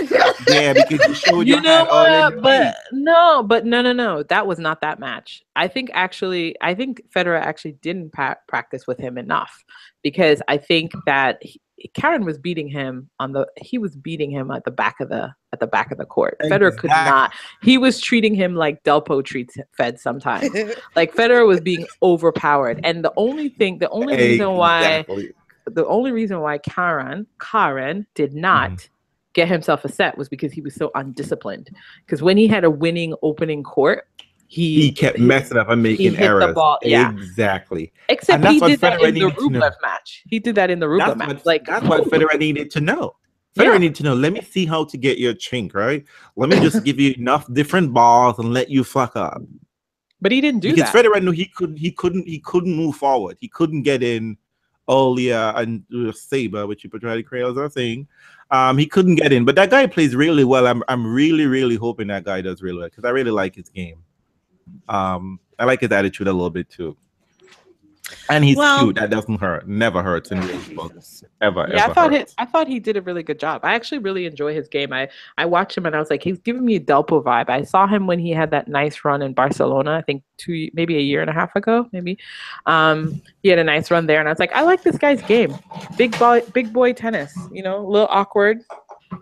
Yeah, because you showed your hand what? But no. That was not that match. I think Federer actually didn't practice with him enough, because I think that Karen was beating him at the back of the court. Exactly. Federer could not. He was treating him like Delpo treats Fed sometimes. Like Federer was being overpowered. And the only reason why Karen did not get himself a set was because he was so undisciplined. Because when he had a winning opening court, he kept messing up and making errors. The ball. Yeah, exactly. Except he did that in the Rublev match. He did that in the Rublev match. That's what Federer needed to know. Federer needed to know. Let me see how to get your chink, right? Let me just give you enough different balls and let you fuck up. But he didn't do that. Because Federer knew he couldn't move forward. He couldn't get in Olia and Saber, which you portray the Creoles are saying. He couldn't get in. But that guy plays really well. I'm really, really hoping that guy does really well, because I really like his game. I like his attitude a little bit too, and he's cute. That doesn't hurt. Never hurts in real books. Ever. I thought he did a really good job. I actually really enjoy his game. I watched him and I was like, he's giving me a Delpo vibe. I saw him when he had that nice run in Barcelona. I think maybe a year and a half ago. Maybe he had a nice run there, and I was like, I like this guy's game. Big boy tennis. A little awkward.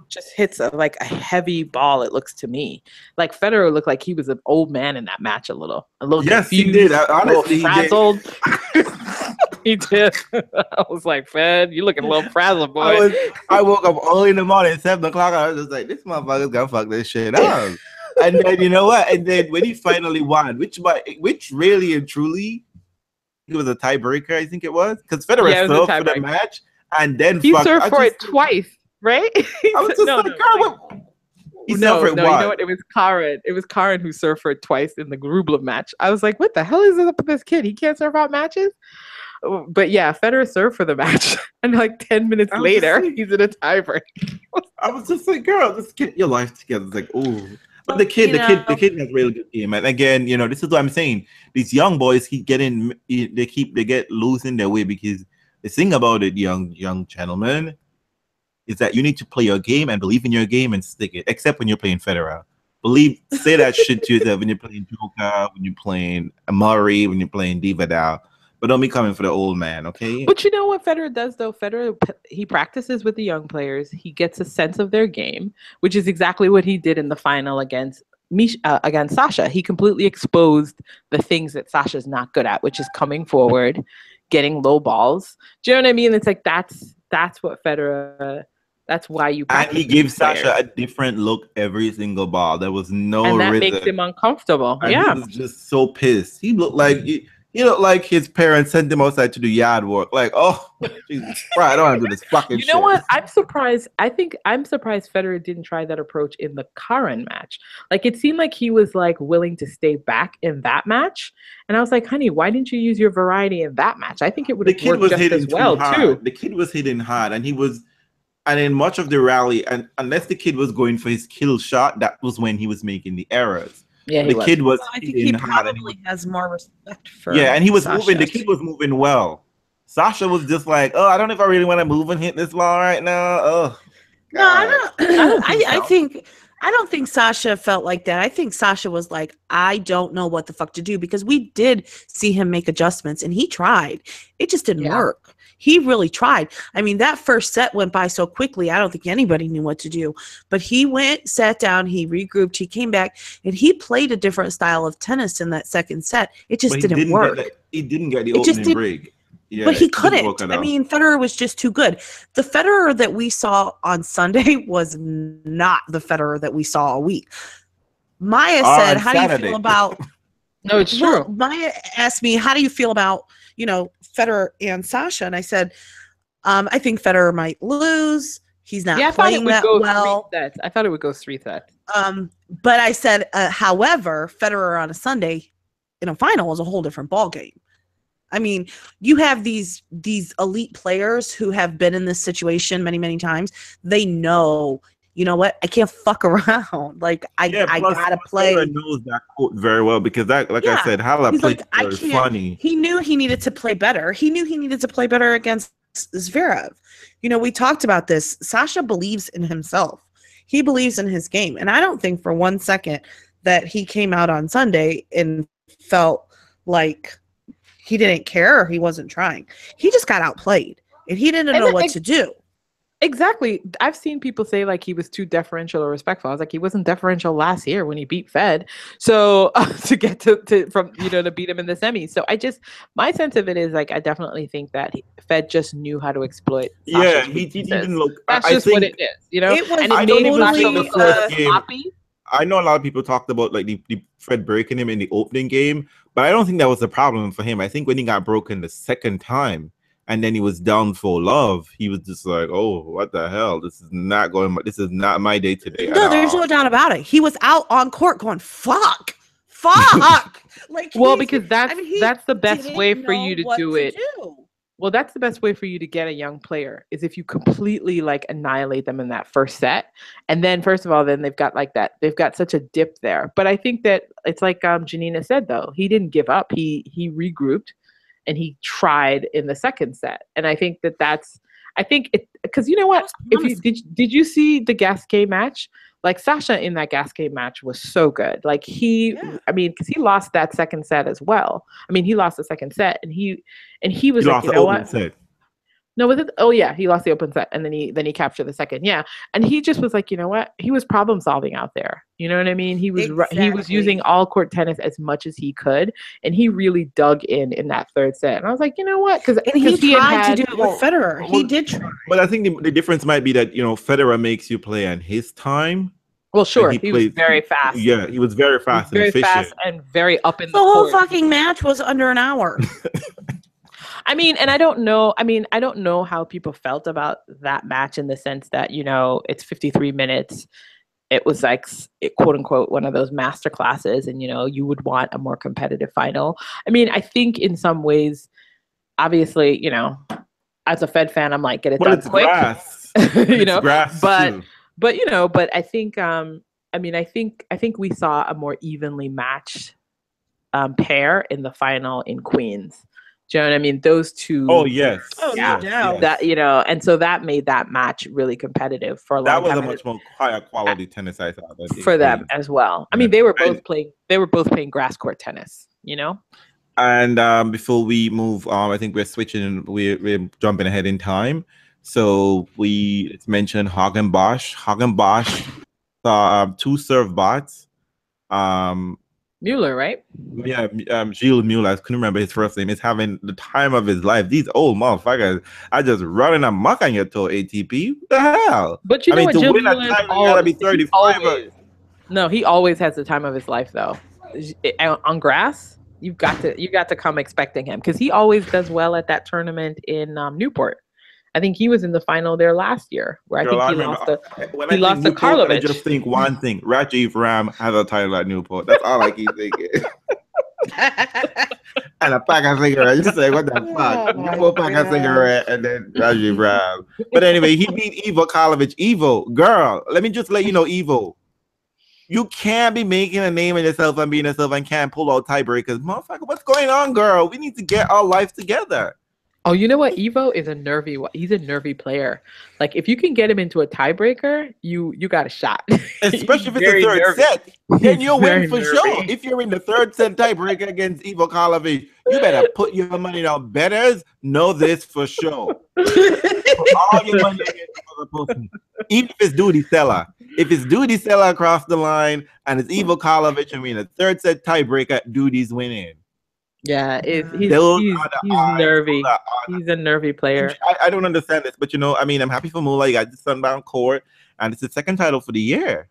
Just hits a heavy ball. It looks to me like Federer looked like he was an old man in that match. A little yes, confused, he did. Honestly, frazzled. He did. I was like, Fed, you looking a little frazzled, boy. I woke up early in the morning, 7 o'clock. I was just like, this motherfucker's gonna fuck this shit up. And then you know what? And then when he finally won, which really and truly, it was a tiebreaker. I think it was, because Federer served for the match, and then he served for it twice. Right? I was just you know what? It was Karen. It was Karen who served for it twice in the Rublev match. I was like, what the hell is up with this kid? He can't serve out matches? But yeah, Federer served for the match. And 10 minutes later, he's in a tiebreak. I was just like, girl, just get your life together. It's like, oh. But the kid has a really good game. And again, this is what I'm saying. These young boys keep get losing their way because the thing about it, young gentlemen, is that you need to play your game and believe in your game and stick it. Except when you're playing Federer. Say that shit to yourself when you're playing Joker, when you're playing Murray, when you're playing Divadal. But don't be coming for the old man, okay? But you know what Federer does, though? Federer, he practices with the young players. He gets a sense of their game, which is exactly what he did in the final against Sasha. He completely exposed the things that Sasha's not good at, which is coming forward, getting low balls. Do you know what I mean? It's like that's what Federer. That's why you. And he gives Sasha a different look every single ball. There was no and that rhythm. makes him uncomfortable. And yeah, he was just so pissed. He looked like his parents sent him outside to do yard work. Like, oh, Jesus Christ, I don't want to do this fucking shit. You know what? I'm surprised. I'm surprised Federer didn't try that approach in the current match. Like, it seemed like he was like willing to stay back in that match. And I was like, honey, why didn't you use your variety in that match? I think it would have worked just as well too. The kid was hitting hard, and in much of the rally, and unless the kid was going for his kill shot, that was when he was making the errors. Yeah, the kid was. I think he probably has more respect for. Yeah, and he was Sasha. moving. The kid was moving well. Sasha was just like, oh, I don't know if I really want to move and hit this ball right now. Oh, no, I don't think Sasha felt like that. I think Sasha was like, I don't know what the fuck to do, because we did see him make adjustments and he tried. It just didn't work. He really tried. I mean, that first set went by so quickly, I don't think anybody knew what to do. But he went, sat down, he regrouped, he came back, and he played a different style of tennis in that second set. It just didn't work. He didn't get the opening break. Yeah, but he couldn't. I mean, Federer was just too good. The Federer that we saw on Sunday was not the Federer that we saw all week. Maya said, how do you feel about... No, it's true. Maya asked me, how do you feel about, Federer and Sasha? And I said, I think Federer might lose. He's not playing that well. I thought it would go 3 sets. But I said, however, Federer on a Sunday in a final is a whole different ballgame. I mean, you have these elite players who have been in this situation many, many times. They know, you know what? I can't fuck around. Like, I gotta play. Federer knows that quote very well, because that, I said, Halle played very funny. He knew he needed to play better. He knew he needed to play better against Zverev. We talked about this. Sasha believes in himself. He believes in his game. And I don't think for one second that he came out on Sunday and felt like he didn't care or he wasn't trying. He just got outplayed and he didn't know what to do. Exactly. I've seen people say like he was too deferential or respectful. I was like, he wasn't deferential last year when he beat Fed. So to get to beat him in the semis. So my sense of it is like, I definitely think that Fed just knew how to exploit. Yeah, he didn't look. That's just what it is, It was, and it made him the first game. sloppy. I know a lot of people talked about like the Fred breaking him in the opening game, but I don't think that was the problem for him. I think when he got broken the second time and then he was down for love, he was just like, oh, what the hell? This is not my day today. No, there's no doubt about it. He was out on court going, fuck. Like, because that's the best way for you to do it. Well, that's the best way for you to get a young player, is if you completely like annihilate them in that first set. And then first of all, then they've got such a dip there. But I think that it's like Janina said, though, he didn't give up. He regrouped and he tried in the second set. And I think because you know what, did you see the Gasquet match? Like Sasha in that Gasquet match was so good. Like because he lost that second set as well. I mean, he lost the second set and he was like, you know what? Set. No, was it? Oh yeah, he lost the open set and then he captured the second. Yeah, and he just was like, you know what? He was problem solving out there. You know what I mean? He was using all court tennis as much as he could, and he really dug in that third set. And I was like, you know what? Because he tried to do it with Federer. He did try. But I think the difference might be that Federer makes you play on his time. Well, sure, he was very fast. Yeah, he was very fast and efficient. Fast and very up in the whole fucking match was under an hour. I mean, and I don't know how people felt about that match in the sense that, it's 53 minutes. It was like, quote unquote, one of those master classes. And, you would want a more competitive final. I mean, I think in some ways, obviously, as a Fed fan, I'm like, get it done quick. Grass. Grass but, too. But but I think I think we saw a more evenly matched pair in the final in Queens. Do you know what I mean? Those two. Oh yes. Oh, no doubt. That and so that made that match really competitive for a long time. That was a much more higher quality tennis I thought for them as well. I mean, they were both playing grass court tennis. And before we move on, I think we're switching. We're jumping ahead in time. So let's mention Hagenbosch. Hagenbosch saw 2 serve bots. Mueller, right? Yeah, Gilles Mueller. I couldn't remember his first name. He's having the time of his life. These old motherfuckers are just running amok on your toe, ATP. What the hell? But to win a title, you gotta be 35. No, he always has the time of his life, though. On grass, you've got to come expecting him, because he always does well at that tournament in Newport. I think he was in the final there last year, where I think he lost to Karlovic. I just think one thing: Rajiv Ram has a title at Newport. That's all I keep thinking. And a pack of cigarettes. You say, what the fuck? Newport pack of cigarette, and then Rajiv Ram. But anyway, he beat Ivo Karlovic. Ivo, girl, let me just let you know, Ivo, you can't be making a name of yourself and being yourself and can't pull out tiebreakers. Motherfucker, what's going on, girl? We need to get our life together. Oh, you know what? Evo is he's a nervy player. Like, if you can get him into a tiebreaker, you got a shot. Especially if it's a third set. Then you'll win for sure. If you're in the third set tiebreaker against Ivo Karlovic, you better put your money down. Bettors know this for sure. Put all your money against the other person. Even if it's Duty Seller. If it's Duty Seller across the line and it's Ivo Karlovic, I mean, a third set tiebreaker, Duty's winning. Yeah, he's nervy. He's a nervy player. I don't understand this, but I'm happy for Mula. He got the Sunbound Court, and it's his second title for the year.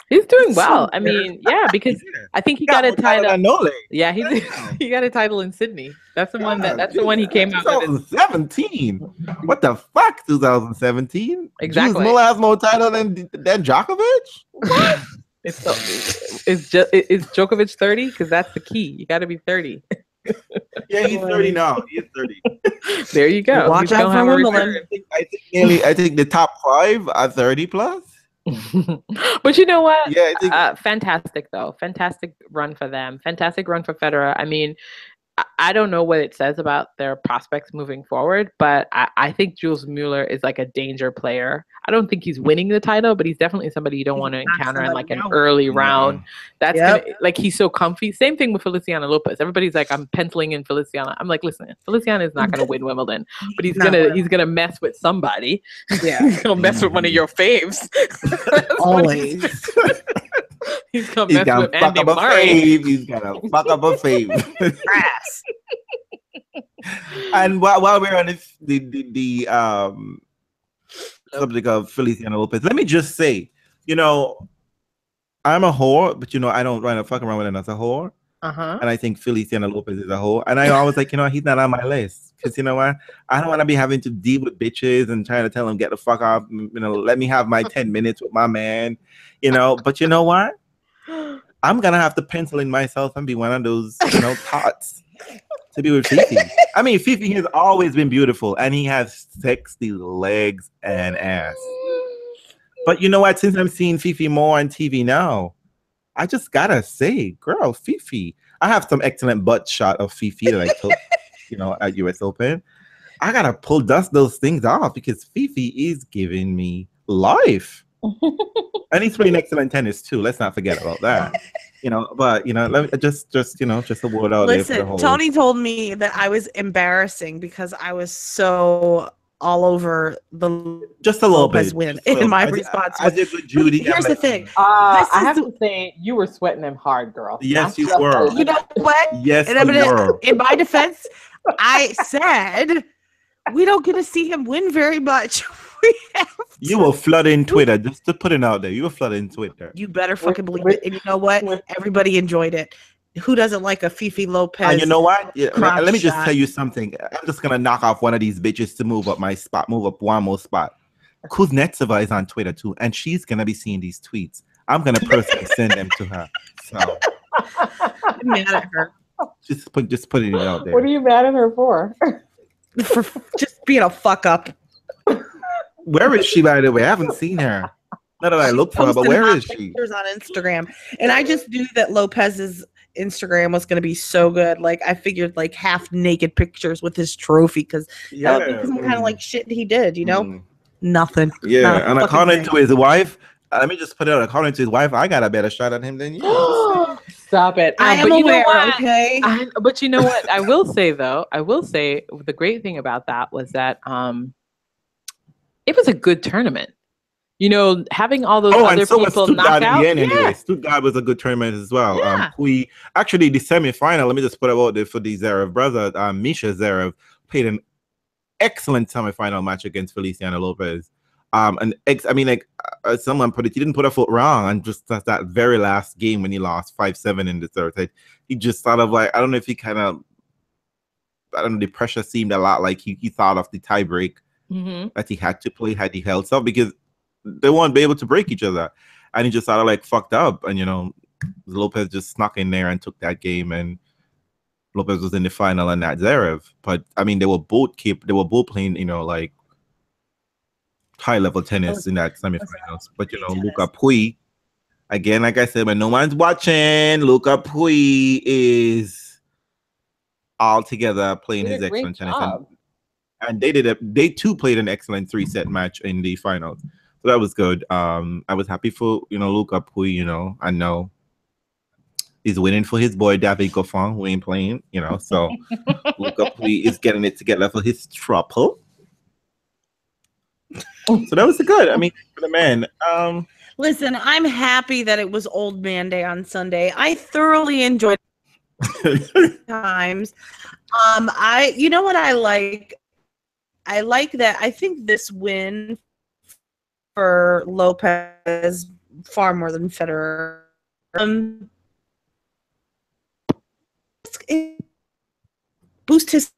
He's doing well. I mean, yeah, because I think he got a title. Yeah, he got a title in Sydney. That's the one that's the one he came out with. 2017. What the fuck? 2017. Exactly. Mula has more title than Djokovic. What? Is Djokovic 30? Because that's the key. You got to be 30. Yeah, he's 30 now. He is 30. There you go. Watch out for Wimbledon. I think the top 5 are 30 plus. But you know what? Yeah, fantastic though. Fantastic run for them. Fantastic run for Federer. I mean, I don't know what it says about their prospects moving forward, but I think Jules Mueller is like a danger player. I don't think he's winning the title, but he's definitely somebody you don't want to encounter in like an early round. That's like, he's so comfy. Same thing with Feliciano Lopez. Everybody's like, I'm penciling in Feliciano. I'm like, listen, Feliciano is not going to win Wimbledon, but he's gonna mess with somebody. Yeah, he's gonna mess with one of your faves. Always. He's gonna mess with Andy Murray. He's gonna fuck up a fave. And while we're on the subject of Feliciano Lopez, let me just say, I'm a whore, but I don't run a fuck around with another whore. And I think Feliciano Lopez is a whore. And I always like, he's not on my list. Because you know what? I don't want to be having to deal with bitches and trying to tell them get the fuck off. Let me have my 10 minutes with my man. But you know what? I'm gonna have to pencil in myself and be one of those, tots to be with FeFe. I mean, FeFe has always been beautiful, and he has sexy legs and ass. But you know what? Since I'm seeing FeFe more on TV now, I just gotta say, girl, FeFe. I have some excellent butt shot of FeFe that I took, at US Open. I gotta dust those things off because FeFe is giving me life. And he's playing excellent tennis too. Let's not forget about that. But let me just a word out there. Listen, Tony told me that I was embarrassing because I was so all over just a little Lopez bit win in my response. I did with Judy. Here's the thing. I have to say, you were sweating him hard, girl. Yes, you were. You know what? Yes, you were. In my defense, I said we don't get to see him win very much. You were flooding Twitter, just to put it out there. You were flooding Twitter. You better fucking believe it. And you know what? Everybody enjoyed it. Who doesn't like a FeFe Lopez? And you know what? Let me just tell you something. I'm just gonna knock off one of these bitches to move up my spot, move up one more spot. Kuznetsova is on Twitter too, and she's gonna be seeing these tweets. I'm gonna personally send them to her. So I'm mad at her. Just putting it out there. What are you mad at her for? For just being a fuck up. Where is she, by the way? I haven't seen her. Not that I look for her, but where is she? Pictures on Instagram, and I just knew that Lopez's Instagram was going to be so good. Like I figured, like half naked pictures with his trophy, because that would be some kind of like shit he did, you know? Nothing. Yeah, and according to his wife, let me just put it out. According to his wife, I got a better shot at him than you. Stop it! I am aware. Okay, but you know what? I will say though. I will say the great thing about that was that it was a good tournament. You know, having all those other people knock out. Anyway, Stuttgart was a good tournament as well. We actually the semifinal. Let me just put it out there for the Zverev brother. Misha Zverev played an excellent semifinal match against Feliciano Lopez. Someone put it, he didn't put a foot wrong, and just that very last game when he lost 5-7 in the third set, he just sort of like, I don't know if he kind of, I don't know, the pressure seemed a lot like he thought of the tie break that he had to play had he held up, because they won't be able to break each other, and he just sort of like fucked up, and you know, Lopez just snuck in there and took that game, and Lopez was in the final and not Zverev. But I mean, they were both playing, you know, like high level tennis in that semifinals. But you know, Luca Pouille, again, like I said, when no one's watching, Luca Pouille is all together playing his excellent tennis, and they too played an excellent 3-set match in the finals. So that was good. I was happy for, you know, Luca Pouille. You know, I know he's winning for his boy David Goffin, who ain't playing. You know, so Luca Pouille is getting it together for his trouble. So that was good. I mean, for the man. Listen, I'm happy that it was Old Man Day on Sunday. I thoroughly enjoyed times. You know what I like? I like that. I think this win for Lopez far more than Federer. Boost his.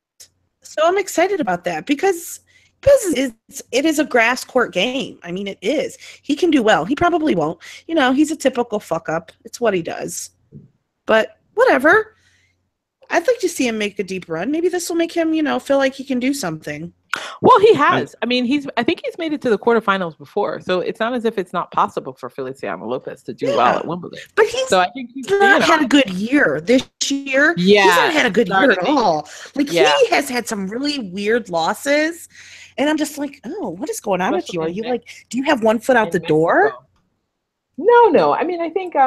So I'm excited about that because it is a grass court game. I mean, it is. He can do well. He probably won't. You know, he's a typical fuck up. It's what he does. But whatever. I'd like to see him make a deep run. Maybe this will make him, you know, feel like he can do something. Well, he has. I mean, I think he's made it to the quarterfinals before, so it's not as if it's not possible for Feliciano Lopez to do well at Wimbledon. But I think he's not had a good year this year. Yeah, he's not had a good year at all. Like he has had some really weird losses, and I'm just like, oh, what is going on with you? Are you like, do you have one foot out the door? No. I mean, I think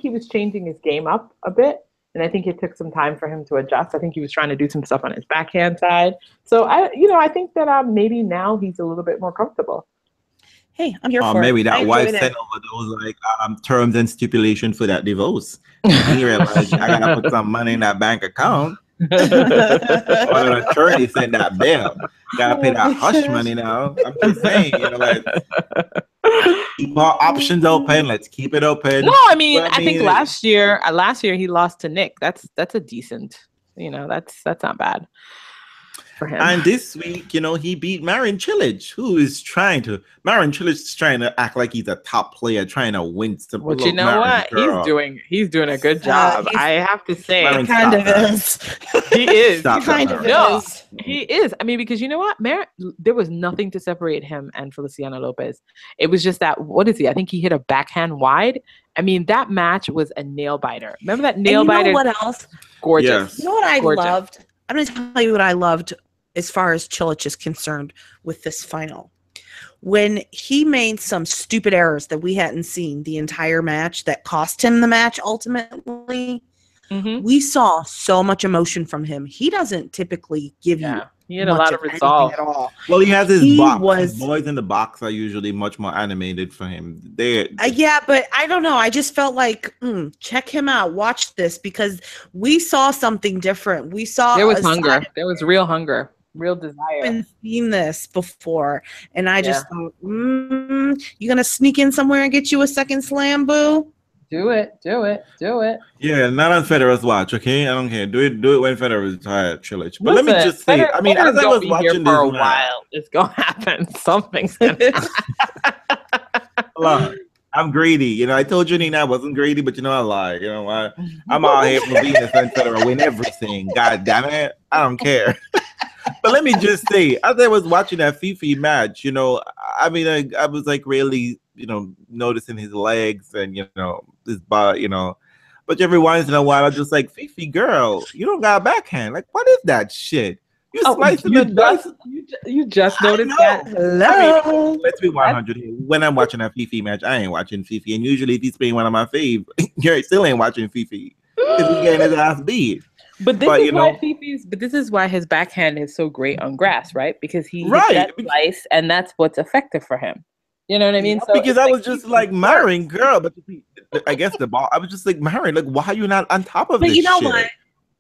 he was changing his game up a bit. And I think it took some time for him to adjust. I think he was trying to do some stuff on his backhand side. So I think that maybe now he's a little bit more comfortable. Hey, I'm here for it. Maybe that wife sent over those like terms and stipulations for that divorce. He realized I gotta put some money in that bank account. Or an attorney sent that bill. Gotta pay that hush money now. I'm just saying, you know, like keep our options open. Let's keep it open. No, I mean, I think last year he lost to Nick. That's a decent, you know, that's not bad for him. And this week, you know, he beat Marin Cilic, Marin Cilic is trying to act like he's a top player, trying to win some. But you know what? He's doing a good job. I have to say, he kind of is. He is. He kind of is. He is. I mean, because you know what? There was nothing to separate him and Feliciano Lopez. It was just that, what is he? I think he hit a backhand wide. I mean, that match was a nail biter. Remember that nail biter? You know what else? Gorgeous. Yes. You know what I loved? I'm going to tell you what I loved as far as Cilic is concerned with this final. When he made some stupid errors that we hadn't seen the entire match that cost him the match ultimately, we saw so much emotion from him. He doesn't typically give you he had a lot of resolve at all. Well, he has his box. Boys in the box are usually much more animated for him. Yeah, but I don't know. I just felt like, check him out. Watch this, because we saw something different. We saw there was hunger. There was real hunger, real desire. I haven't seen this before, and I just thought, you gonna sneak in somewhere and get you a second slam, boo? Do it. Yeah, not on Federer's watch, okay? I don't care. Do it when Federer is tired, Cilic. But listen, let me just say, Federer, I mean, as I was watching for a while, it's gonna happen. Something's gonna happen. I'm greedy. You know, I told you, Nina, I wasn't greedy, but you know, I lied. You know what? I'm out here for Venus and Federer win everything. God damn it. I don't care. But let me just say, as I was watching that FeFe match, you know, I mean, I was like really noticing his legs and, his body, But every once in a while, I'm just like, FeFe, girl, you don't got a backhand. Like, what is that shit? You slicing the dice. You just noticed that. Hello. I mean, let's be 100 here. When I'm watching a FeFe match, I ain't watching FeFe. And usually, if he's playing one of my faves, Gary still ain't watching FeFe because he's getting his ass beat. But this is why his backhand is so great on grass, right? Because he hits that slice, and that's what's effective for him. You know what I mean? Yeah, so because I was just like, Marion, girl, but I guess the ball. I was just like, Marion, like, why are you not on top of this? But you know what?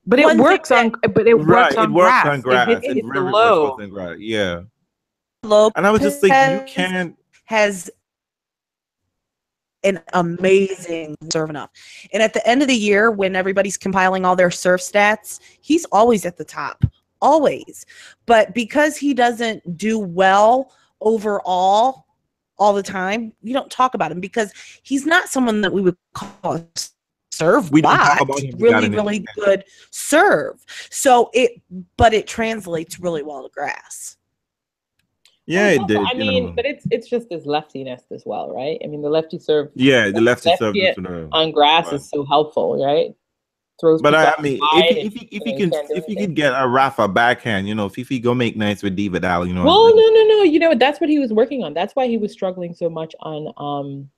But it works on. But it works on grass. On grass. It hits the low. Yeah. Lopez and I was just like, you can't. Has an amazing serve enough. And at the end of the year, when everybody's compiling all their serve stats, he's always at the top. Always. But because he doesn't do well overall all the time, we don't talk about him because he's not someone that we would call a serve bot. Really good serve. So it translates really well to grass. Yeah, it did. I mean, but it's just his leftiness as well, right? I mean, the lefty serve. Yeah, the lefty serve on grass is so helpful, right? Throws. But I mean, if you could get a Rafa backhand, FeFe go make nice with Diva Dal, Well, no. That's what he was working on. That's why he was struggling so much on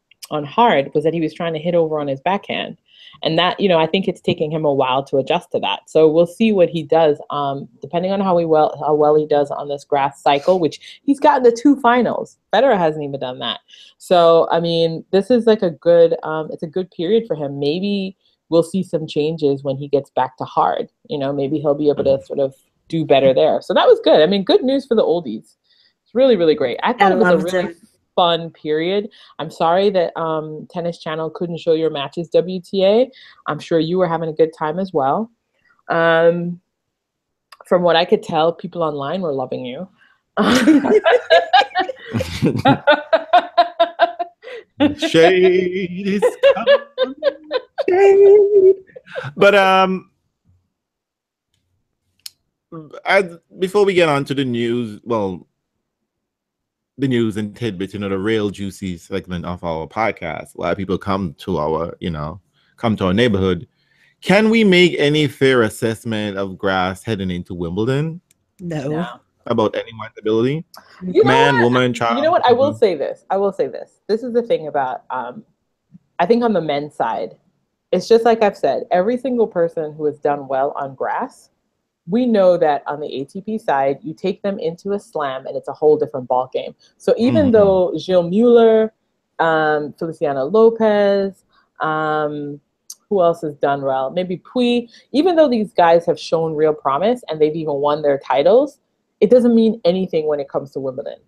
hard, was that he was trying to hit over on his backhand. And that, I think it's taking him a while to adjust to that. So we'll see what he does, depending on how well he does on this grass cycle, which he's gotten the 2 finals. Federer hasn't even done that. So, I mean, this is like it's a good period for him. Maybe we'll see some changes when he gets back to hard. Maybe he'll be able to sort of do better there. So that was good. I mean, good news for the oldies. It's really, really great. I thought it was a really fun period. I'm sorry that Tennis Channel couldn't show your matches, WTA. I'm sure you were having a good time as well. From what I could tell, people online were loving you. Shade is coming. Shade. But before we get on to the news, the news and tidbits, the real juicy segment of our podcast, where people come to our neighborhood. Can we make any fair assessment of grass heading into Wimbledon? No. About anyone's ability? Man, woman, child. You know what? I will say this. This is the thing about, I think on the men's side, it's just like I've said, every single person who has done well on grass, we know that on the ATP side, you take them into a slam and it's a whole different ball game. So even though Gilles Muller, Feliciano Lopez, who else has done well? Maybe Pui. Even though these guys have shown real promise and they've even won their titles, it doesn't mean anything when it comes to Wimbledon.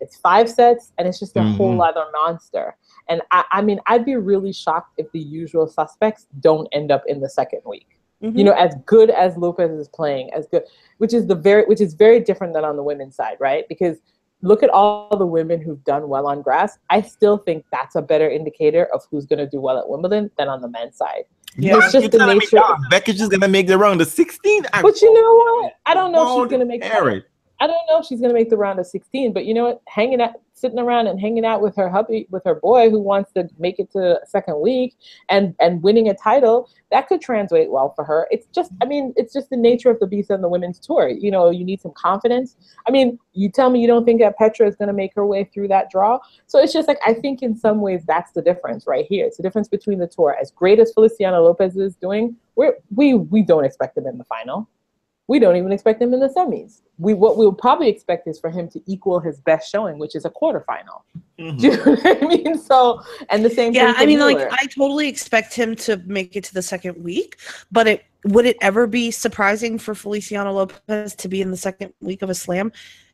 It's 5 sets and it's just a whole other monster. And I mean, I'd be really shocked if the usual suspects don't end up in the second week. As good as Lopez is playing, which is very different than on the women's side, right? Because look at all the women who've done well on grass. I still think that's a better indicator of who's going to do well at Wimbledon than on the men's side. Yeah, it's just the nature. Becker's just going to make the round of 16. But you know what? I don't know if she's going to make it. I don't know if she's going to make the round of 16, but you know what? Sitting around and hanging out with her hubby, with her boy who wants to make it to second week and winning a title, that could translate well for her. It's just the nature of the beast on the women's tour. You need some confidence. I mean, you tell me you don't think that Petra is going to make her way through that draw. So it's just like, I think in some ways that's the difference right here. It's the difference between the tour. As great as Feliciano Lopez is doing, we don't expect him in the final. We don't even expect him in the semis. What we'll probably expect is for him to equal his best showing, which is a quarterfinal. Do you know what I mean? So, and the same thing. Yeah, I mean, Miller. I totally expect him to make it to the second week, but would it ever be surprising for Feliciano Lopez to be in the second week of a slam?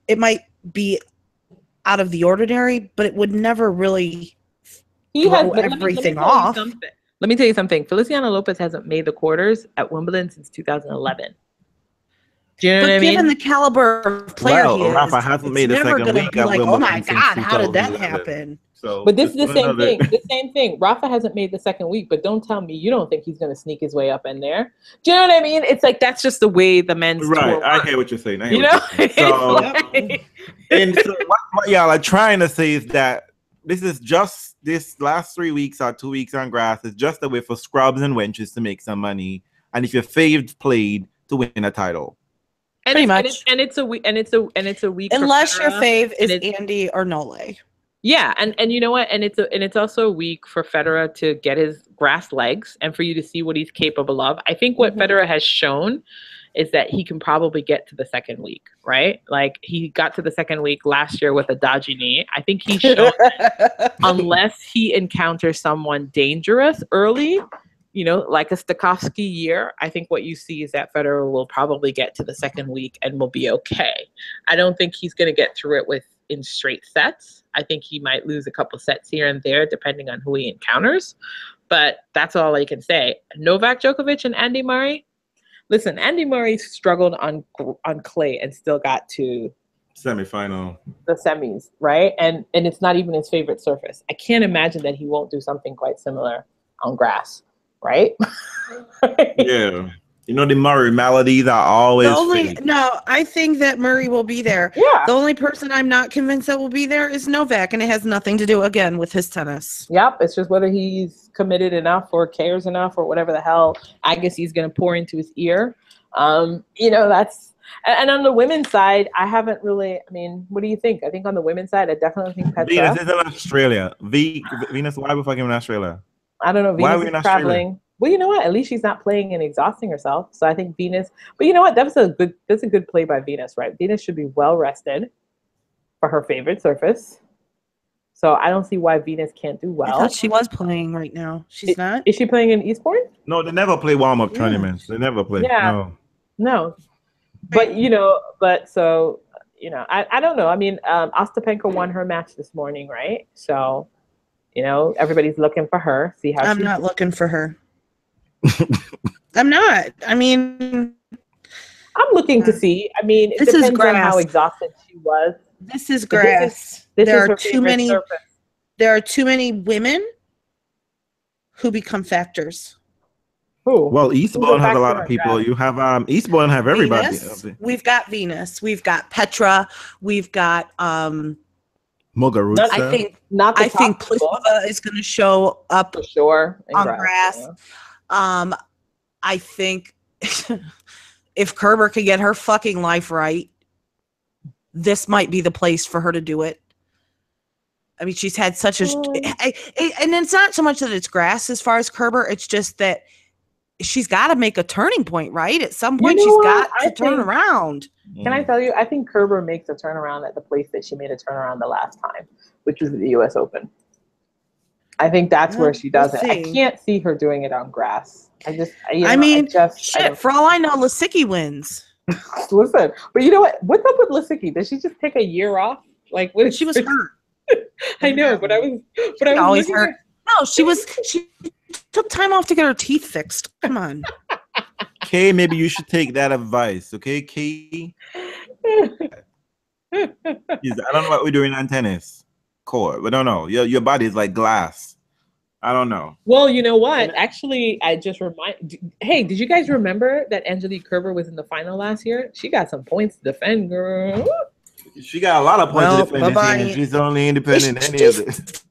It might be out of the ordinary, but it would never really throw everything off. Let me tell you something. Feliciano Lopez hasn't made the quarters at Wimbledon since 2011. Do you know what I mean? Given the caliber of player he is, Rafa hasn't made a second week. Like, oh my God, how did that happen? So, but this is the same thing. The same thing. Rafa hasn't made the second week, but don't tell me you don't think he's going to sneak his way up in there. Do you know what I mean? It's like that's just the way the men's tour works. I hear what you're saying. So, and so what y'all are trying to say is that this last 3 weeks or 2 weeks on grass is just a way for scrubs and wenches to make some money. And if your fave played to win a title. And Pretty it's, much. and it's a week Unless for your Federer, fave is Andy or Nole. Yeah, and you know what? And it's also a week for Federer to get his grass legs and for you to see what he's capable of. I think what Federer has shown is that he can probably get to the second week, right? Like he got to the second week last year with a dodgy knee. I think he's shown that unless he encounters someone dangerous early, you know, like a Stakowski year, I think what you see is that Federer will probably get to the second week and will be okay. I don't think he's going to get through it in straight sets. I think he might lose a couple sets here and there depending on who he encounters. But that's all I can say. Novak Djokovic and Andy Murray. Listen, Andy Murray struggled on clay and still got to Semifinal. the semis, right? And it's not even his favorite surface. I can't imagine that he won't do something quite similar on grass, right? Yeah. You know, the Murray maladies are always fake. No, I think that Murray will be there. Yeah. The only person I'm not convinced that will be there is Novak, and it has nothing to do, again, with his tennis. Yep. It's just whether he's committed enough or cares enough or whatever the hell Agassi's going to pour into his ear. You know, that's – and on the women's side, I haven't really – I mean, what do you think? I think on the women's side, I definitely think Petra. Venus is in Australia. Venus, why are we fucking in Australia? I don't know. Why are Venus we in is traveling. Well, you know what? At least she's not playing and exhausting herself. So I think Venus. But you know what? That's a good play by Venus, right? Venus should be well rested for her favorite surface. So I don't see why Venus can't do well. I thought she was playing right now. She's not. Is she playing in Eastbourne? No, they never play warm-up tournaments. They never play. Yeah. No. But you know, so you know, I don't know. I mean, Ostapenko won her match this morning, right? So, you know, everybody's looking for her. See how I'm not looking for her. I'm not. I mean, I'm looking to see. I mean, it depends on how exhausted she was. This is grass. There are too many women who become factors. Who? Well, Eastbourne has a lot of people. You have Eastbourne have everybody. Venus. We've got Venus. We've got Petra. We've got Muguruza. I think Pliskova is going to show up for sure on grass. Yeah. I think if Kerber could get her fucking life right, this might be the place for her to do it. I mean, she's had such a, and it's not so much that it's grass as far as Kerber. It's just that she's got to make a turning point, right? At some point, she's got to turn around. Can I tell you? I think Kerber makes a turnaround at the place that she made a turnaround the last time, which was the U.S. Open. I think that's where she does it. I can't see her doing it on grass. Shit. For all I know, Lisicki wins. Listen, but you know what? What's up with Lisicki? Did she just take a year off? Like, what? She was hurt. I know, but I was always hurt. No, she took time off to get her teeth fixed. Come on. Kay, maybe you should take that advice, okay, Kay? I don't know what we're doing on tennis court. We don't know. Your body is like glass. I don't know. Well, you know what? Actually, I just hey, did you guys remember that Angelique Kerber was in the final last year? She got some points to defend, girl. She got a lot of points to defend. And she's only independent in any of it.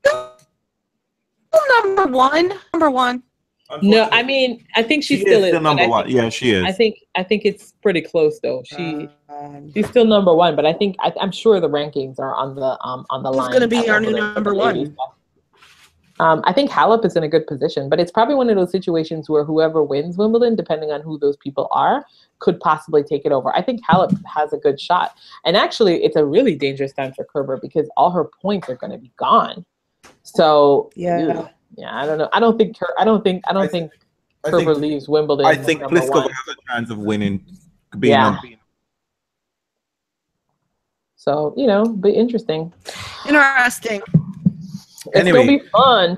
Number one. No, I mean, I think she still is number one. Yeah, she is. I think it's pretty close though. She's still number one, but I'm sure the rankings are on the line. Who's going to be our new number one? I think Halep is in a good position, but it's probably one of those situations where whoever wins Wimbledon, depending on who those people are, could possibly take it over. I think Halep has a good shot. And actually, it's a really dangerous time for Kerber because all her points are going to be gone. So, yeah, I don't know. I don't think Kerber leaves Wimbledon. I think Pliskova has a chance of winning. So, you know, be interesting. Anyway, it'll be fun.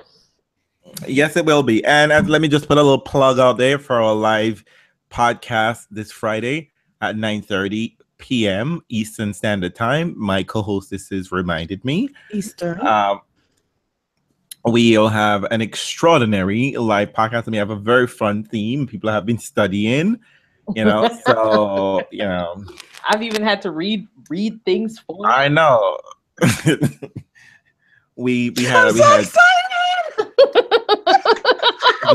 Yes, it will be. And let me just put a little plug out there for our live podcast this Friday at 9:30 p.m. Eastern Standard Time. My co-hostesses reminded me. Eastern. We'll have an extraordinary live podcast, and we have a very fun theme. People have been studying, you know. So, you know, I've even had to read things for. I know. we had excited!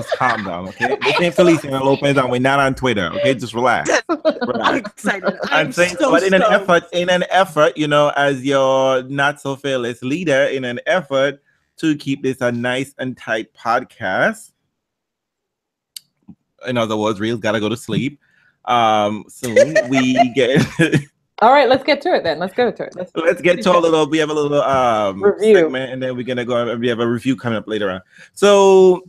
just calm down, okay? This ain't Felicia Lopez, and we're not on Twitter, okay? Just relax. I'm excited. I'm saying, so but in an stoked. effort, you know, as your not so fearless leader, in an effort to keep this a nice and tight podcast. In other words, Reel's gotta go to sleep. Soon we get. All right, let's get to it then. Let's go to it. Let's get to a little. We have a little review segment, and then we're gonna go. We have a review coming up later on. So,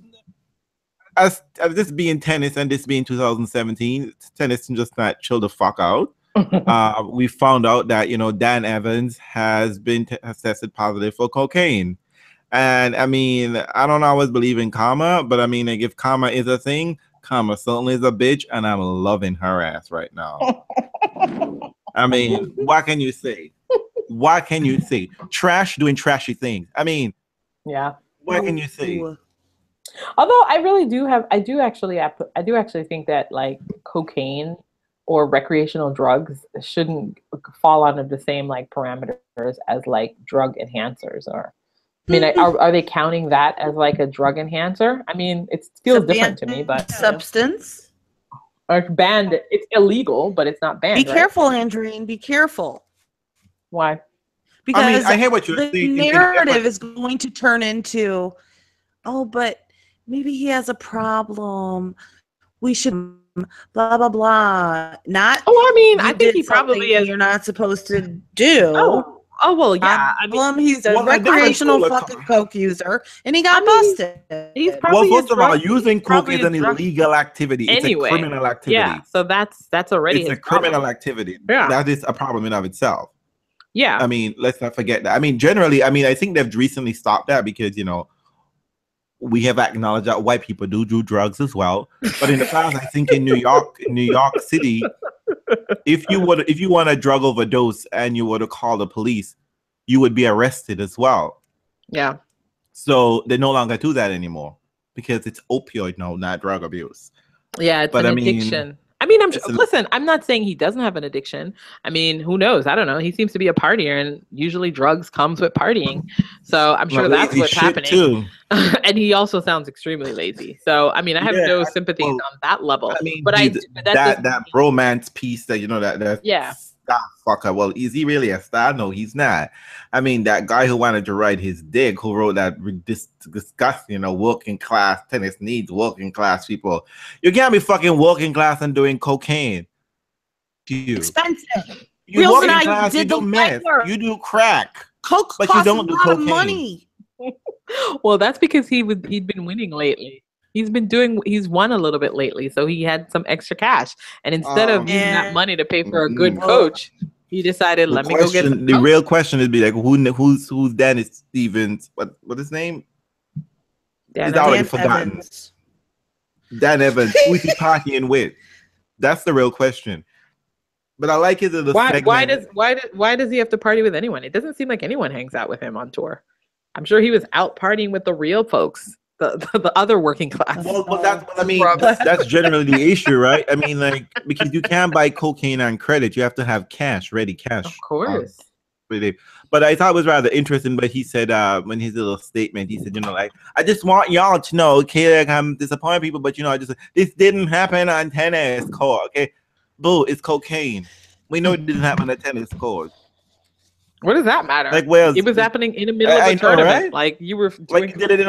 as this being tennis and this being 2017, tennis can just not chill the fuck out. We found out that Dan Evans has tested positive for cocaine, and I mean I don't always believe in karma, but I mean like, if karma is a thing, karma certainly is a bitch, and I'm loving her ass right now. I mean, what can you say? What can you say? Trash doing trashy things. I mean, yeah. What can you say? Although I do actually think that like cocaine or recreational drugs shouldn't fall under the same like parameters as like drug enhancers. Or I mean, are they counting that as like a drug enhancer? I mean, it feels different to me, but substance. Or banned. It's illegal, but it's not banned. Be careful, Andreen. Be careful. Why? Because I mean, I hear what you're saying. The narrative is going to turn into, oh, but maybe he has a problem. We should blah blah blah. Not. Oh, I mean, I think he probably is. You're not supposed to do. Oh well, yeah. He's a recreational fucking coke user, and he got busted. He's probably first of all, using coke is an illegal activity. It's a criminal activity. Yeah, so that's already a criminal activity. Yeah, that is a problem in of itself. Yeah, I mean, let's not forget that. I mean, generally, I think they've recently stopped that because we have acknowledged that white people do drugs as well. But in the past, I think in New York City, if you want a drug overdose and you were to call the police, you would be arrested as well. Yeah. So they no longer do that anymore because it's opioid now, not drug abuse. Yeah, it's an addiction. I mean, listen, I'm not saying he doesn't have an addiction. I mean, who knows? I don't know. He seems to be a partier, and usually drugs comes with partying. So I'm sure that's what's happening. Too. And he also sounds extremely lazy. So I mean, I have no sympathies on that level. I mean, but that bromance piece that that yeah. Star fucker. Well, is he really a star? No, he's not. I mean, that guy who wanted to ride his dick, who wrote that disgusting, working class tennis needs working class people. You can't be fucking working class and doing cocaine. Expensive. You working class, you do meth, you do crack, coke, but you don't do cocaine. Money. Well, that's because he'd been winning lately. He's won a little bit lately, so he had some extra cash. And instead of using that money to pay for a good coach, he decided, let me go get some the real question would be like, who's Dennis Stevens? What his name? He's already forgotten. Evans. Dan Evans. Who is he partying with? That's the real question. But I like it. Why does he have to party with anyone? It doesn't seem like anyone hangs out with him on tour. I'm sure he was out partying with the real folks. The other working class. Well, that's generally the issue, right? I mean, like, because you can't buy cocaine on credit, you have to have ready cash. Of course. But I thought it was rather interesting. But he said, when his little statement, he said, like, I just want y'all to know, okay, like, I'm disappointing people, but this didn't happen on tennis court, okay? Boo, it's cocaine. We know it didn't happen on tennis court. What does that matter? Like, well, it was happening in the middle of a tournament. Right? Like you were like you did it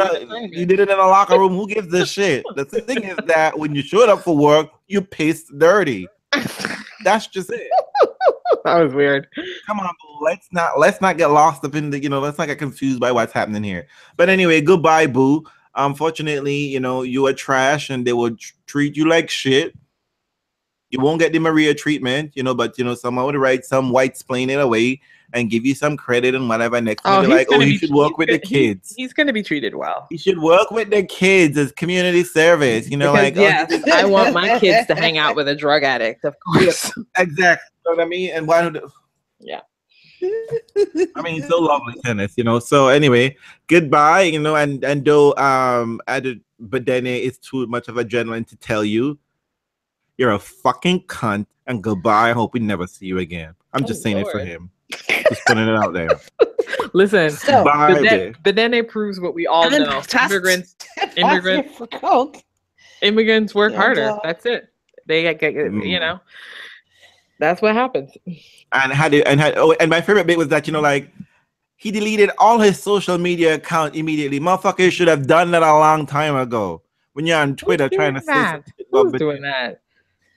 in a locker room. Who gives a shit? The thing is that when you showed up for work, you pissed dirty. That's just it. That was weird. Come on, boo. Let's not get lost up in the let's not get confused by what's happening here. But anyway, goodbye, boo. Unfortunately, you are trash, and they will treat you like shit. You won't get the Maria treatment, but someone would write some white explain it away and give you some credit and whatever. Next thing you're like, he should work with the kids. He's going to be treated well. He should work with the kids as community service. Because, I want my kids to hang out with a drug addict, of course. Exactly. You know what I mean? And why would? Yeah. I mean, so lovely tennis, So anyway, goodbye, and though but then it's too much of adrenaline to tell you. You're a fucking cunt, and goodbye. I hope we never see you again. I'm just saying it for him. Just putting it out there. Listen, So, but then it proves what we all know. Immigrants work harder. That's it. They get you know. That's what happens. And my favorite bit was that, you know, like, he deleted all his social media account immediately. Motherfucker should have done that a long time ago. When you're on Twitter trying to say who's doing that?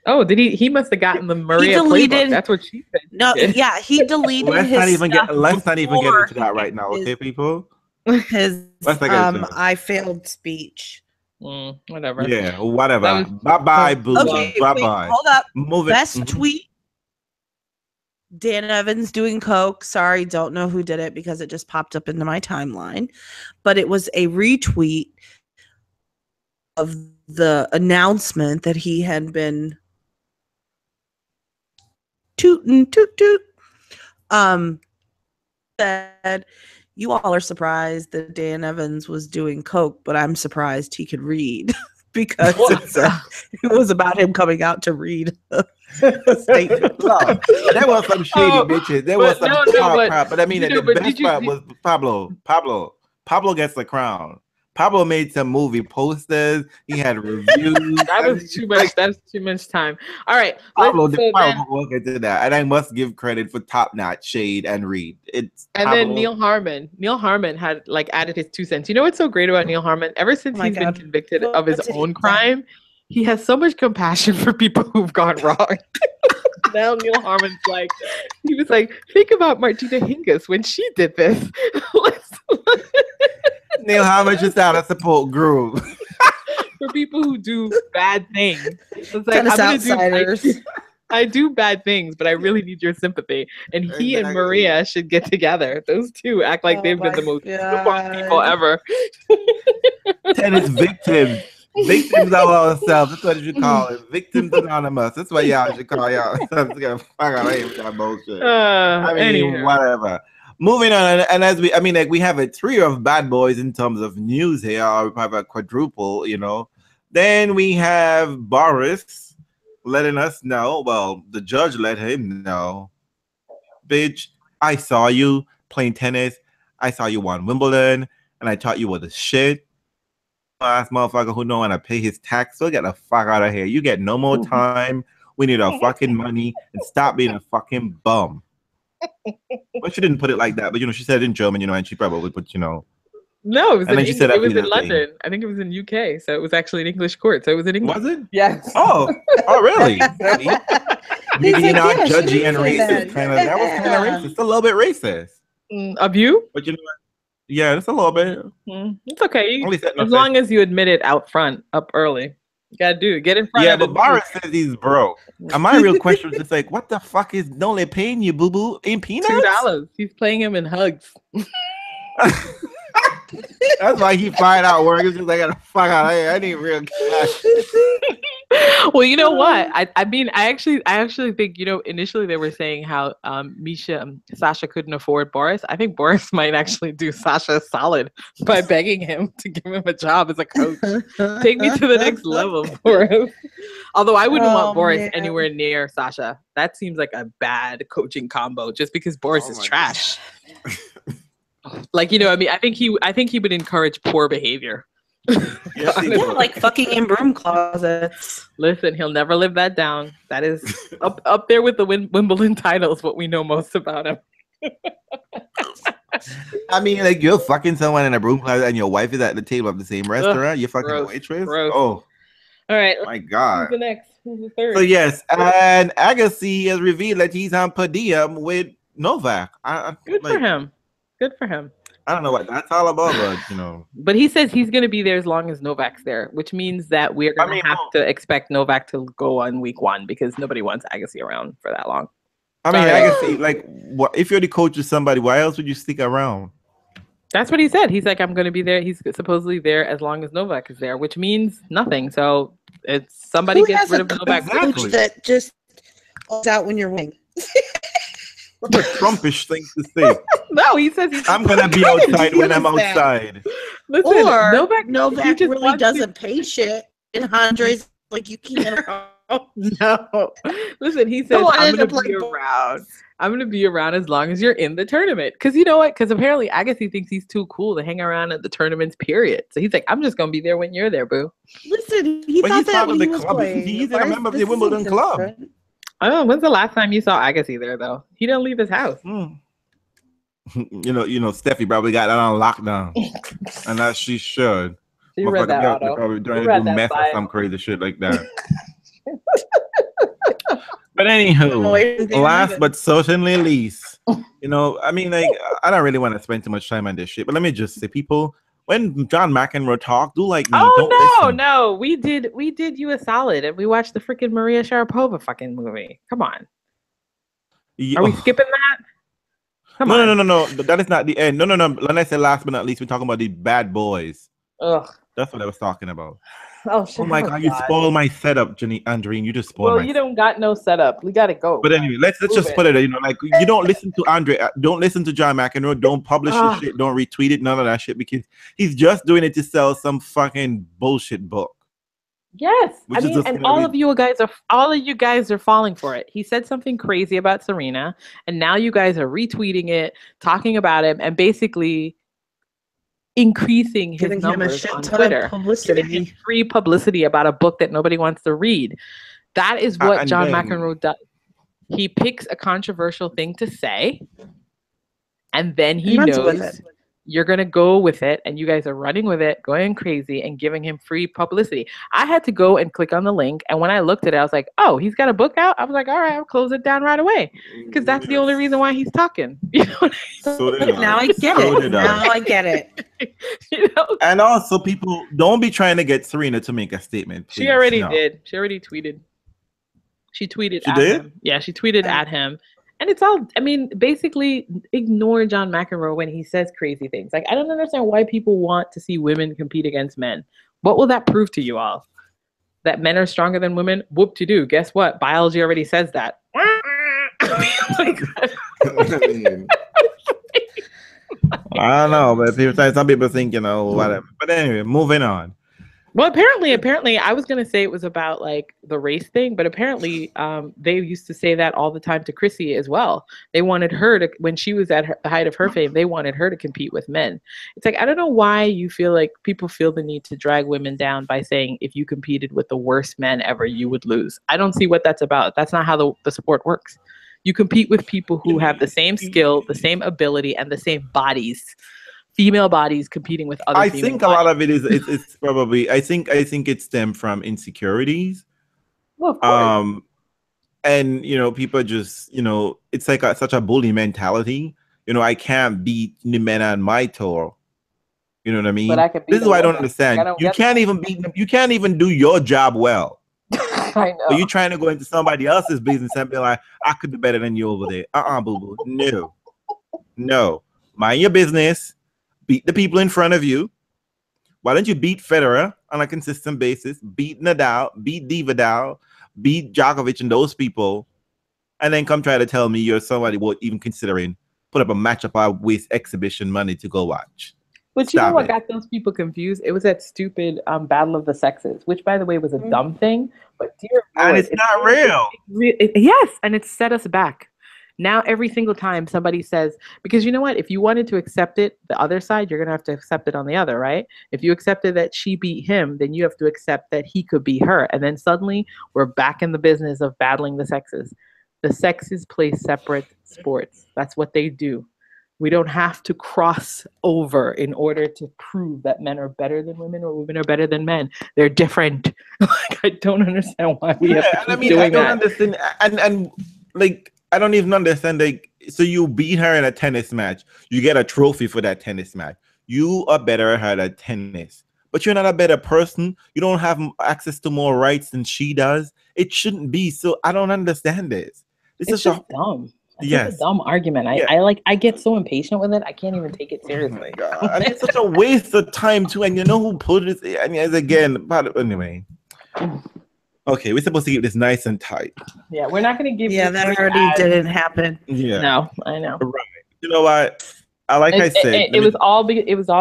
Oh, did he? He must have gotten the Maria playbook. That's what she said. No, yeah, he deleted let's his not even stuff let's not even get into that right now, okay, people? His I failed speech. Whatever. Yeah, whatever. Bye-bye, boo. Okay, bye-bye. Hold up. Move it. Best tweet. Dan Evans doing coke. Sorry, don't know who did it because it just popped up into my timeline. But it was a retweet of the announcement that he had been tootin' toot toot. Said, you all are surprised that Dan Evans was doing coke, but I'm surprised he could read because it was about him coming out to read a statement. Well, there was some shady bitches. There was some crap. But I mean, the best part was Pablo. Pablo gets the crown. Pablo made some movie posters. He had reviews. That was too much. That's too much time. All right. Pablo did work into that. And I must give credit for top-notch shade and read. Then Neil Harmon. Neil Harmon had like added his 2 cents. You know what's so great about Neil Harmon? Ever since he's been convicted of his own crime, he has so much compassion for people who've gone wrong. Now Neil Harmon's like, he was like, think about Martina Hingis when she did this. Neil Harmon just out of support group for people who do bad things. It's like, I do bad things, but I really need your sympathy. And he and Maria should get together. Those two act like they've been the most people ever. Tennis victims. Victims of ourselves. That's what you should call it. Victims Anonymous. That's what y'all should call y'all. I'm gonna fuck out of that bullshit. Whatever. Moving on, and as we have a trio of bad boys in terms of news here, or we have a quadruple, you know. Then we have Boris letting us know. Well, the judge let him know, bitch, I saw you playing tennis. I saw you won Wimbledon, and I thought you were the shit. Ass motherfucker who know how to pay his tax. So get the fuck out of here. You get no more time. We need our fucking money and stop being a fucking bum. Well, she didn't put it like that, but you know, she said it in German, you know, and she probably put, you know. No, it was in London. I think it was in UK, so it was actually an English court. So it was in English. Was it? Yes. Oh, really? Maybe you're not judgy and racist. That was kind of racist. A little bit racist. Of you? But you know what? Yeah, it's a little bit. It's okay. As long as you admit it out front, up early. You gotta get in front of it. Yeah, but Boris says he's broke. And my real question was just like, what the fuck is Nole paying you, boo boo? In peanuts? $2. He's playing him in hugs. That's why he find out work. It's just like, I gotta fuck out of here. I need real cash. Well, you know what? I mean, I actually think, you know, initially they were saying how Sasha couldn't afford Boris. I think Boris might actually do Sasha solid by begging him to give him a job as a coach. Take me to the next level, Boris. Although I wouldn't want Boris anywhere near Sasha. That seems like a bad coaching combo just because Boris is trash. Like, you know, I mean, I think he would encourage poor behavior. Like fucking in broom closets. Listen, he'll never live that down. That is up there with the Wimbledon titles, what we know most about him. I mean, like, you're fucking someone in a broom closet and your wife is at the table of the same restaurant. You're fucking a waitress. Gross. Oh, all right. My God. Who's the next? Who's the third? So yes, and Agassi has revealed that he's on podium with Novak. Good for him. Good for him. I don't know what that's all about, but you know. But he says he's going to be there as long as Novak's there, which means that we're going to have to expect Novak to go on week 1 because nobody wants Agassi around for that long. I mean, Agassi, like, what if you're the coach of somebody? Why else would you stick around? That's what he said. He's like, I'm going to be there. He's supposedly there as long as Novak is there, which means nothing. So it's somebody gets rid of Novak. Exactly. That just goes out when you're winning. What a Trumpish thing to say. No, he says I'm gonna be outside when I'm outside. Listen, or Novak really doesn't pay shit in hundreds. Like, you can't No. Listen, he says, I'm going to be around. I'm going to be around as long as you're in the tournament. Because you know what? Because apparently Agassi thinks he's too cool to hang around at the tournaments, period. So he's like, I'm just going to be there when you're there, boo. Listen, he thought that when he was playing. He's a member of the Wimbledon club. Oh, when's the last time you saw Agassi there, though? He didn't leave his house. You know, Steffi probably got that on lockdown. And that she should. She read that auto. Probably trying to do meth or some crazy shit like that. But anywho, last but certainly least, you know, I mean, like, I don't really want to spend too much time on this shit, but let me just say, people, when John McEnroe talk, do like me. No, we did you a solid, and we watched the freaking Maria Sharapova fucking movie. Come on, are we skipping that? Come on. No. That is not the end. No. When I say last but not least, we're talking about the bad boys. Ugh. That's what I was talking about. Oh, shit. Oh my God, you spoiled my setup, Andreen. You just spoiled my you don't got no setup. We gotta go. But anyway, let's just put it, you know, like, you don't listen to Andre, don't listen to John McEnroe, don't publish his shit, don't retweet it, none of that shit, because he's just doing it to sell some fucking bullshit book. Yes. I mean, and all of you guys are falling for it. He said something crazy about Serena, and now you guys are retweeting it, talking about him, and basically increasing his numbers on Twitter, giving him free publicity about a book that nobody wants to read. That is what John McEnroe does. He picks a controversial thing to say, and then he knows you're going to go with it, and you guys are running with it, going crazy, and giving him free publicity. I had to go and click on the link, and when I looked at it, I was like, oh, he's got a book out? I was like, all right, I'll close it down right away, because that's the only reason why he's talking. You know what I mean? Now I get it. Now I get it. You know? And also, people, don't be trying to get Serena to make a statement. Please. She already did. She already tweeted. She tweeted at him. Yeah, she tweeted at him. And it's all, I mean, basically ignore John McEnroe when he says crazy things. Like, I don't understand why people want to see women compete against men. What will that prove to you all? That men are stronger than women? Whoop-de-doo. Guess what? Biology already says that. I don't know, but some people think, you know, whatever. But anyway, moving on. Well, apparently, I was going to say it was about like the race thing, but apparently they used to say that all the time to Chrissy as well. They wanted her to, when she was at the height of her fame, they wanted her to compete with men. It's like, I don't know why you feel like people feel the need to drag women down by saying if you competed with the worst men ever, you would lose. I don't see what that's about. That's not how the sport works. You compete with people who have the same skill, the same ability, and the same bodies. Female bodies competing with other. I think a lot of it is it's probably I think it stemmed from insecurities. Well, of course. And you know, people just, you know, it's like such a bully mentality. You know, I can't beat the men on my tour. You know what I mean? But I can beat this is what I don't understand. You can't even beat them. You can't even do your job well. I know. But you're trying to go into somebody else's business and be like, I could do better than you over there. Boo boo. No. Mind your business. Beat the people in front of you. Why don't you beat Federer on a consistent basis? Beat Nadal, beat Divadal, beat Djokovic and those people, and then come try to tell me you're somebody worth even considering put up a matchup I waste exhibition money to go watch. But you know what got those people confused? It was that stupid Battle of the Sexes, which, by the way, was a dumb thing. But dear Lord, and it's not real. Yes, and it set us back. Now, every single time somebody says, because you know what? If you wanted to accept it, the other side, you're going to have to accept it on the other, right? If you accepted that she beat him, then you have to accept that he could beat her. And then suddenly we're back in the business of battling the sexes. The sexes play separate sports. That's what they do. We don't have to cross over in order to prove that men are better than women or women are better than men. They're different. Like, I don't understand why we have to keep doing that. Understand, and like, I don't even understand. Like, so you beat her in a tennis match. You get a trophy for that tennis match. You are better at her at tennis. But you're not a better person. You don't have access to more rights than she does. It shouldn't be. So I don't understand this. It's just dumb. It's a dumb argument. I get so impatient with it. I can't even take it seriously. Oh, and it's such a waste of time too. And you know who put it? And again, but anyway. Okay, we're supposed to keep this nice and tight. Yeah, we're not going to give. Yeah, that already didn't happen. Yeah. No, I know. Right. You know what? I said, it was all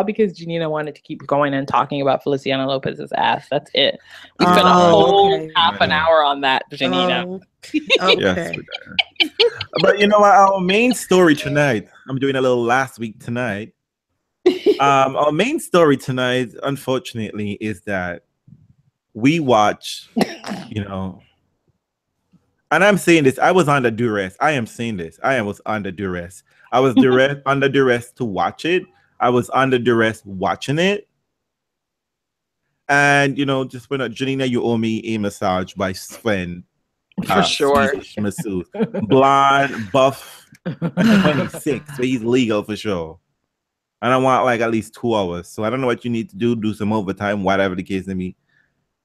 because Janina wanted to keep going and talking about Feliciano Lopez's ass. That's it. We spent a whole half an hour on that, Janina. Okay. Yes, but you know what? Our main story tonight, I'm doing a little last week tonight. Our main story tonight, unfortunately, is that we watch, you know, and I'm saying this, I was under duress. I am saying this. I was under duress. I was under duress to watch it. I was under duress watching it. And, you know, just when Janina, you owe me a massage by Sven. For sure. Swedish masseuse. Blonde, buff, 26. So he's legal for sure. And I want like at least 2 hours. So I don't know what you need to do some overtime, whatever the case may be.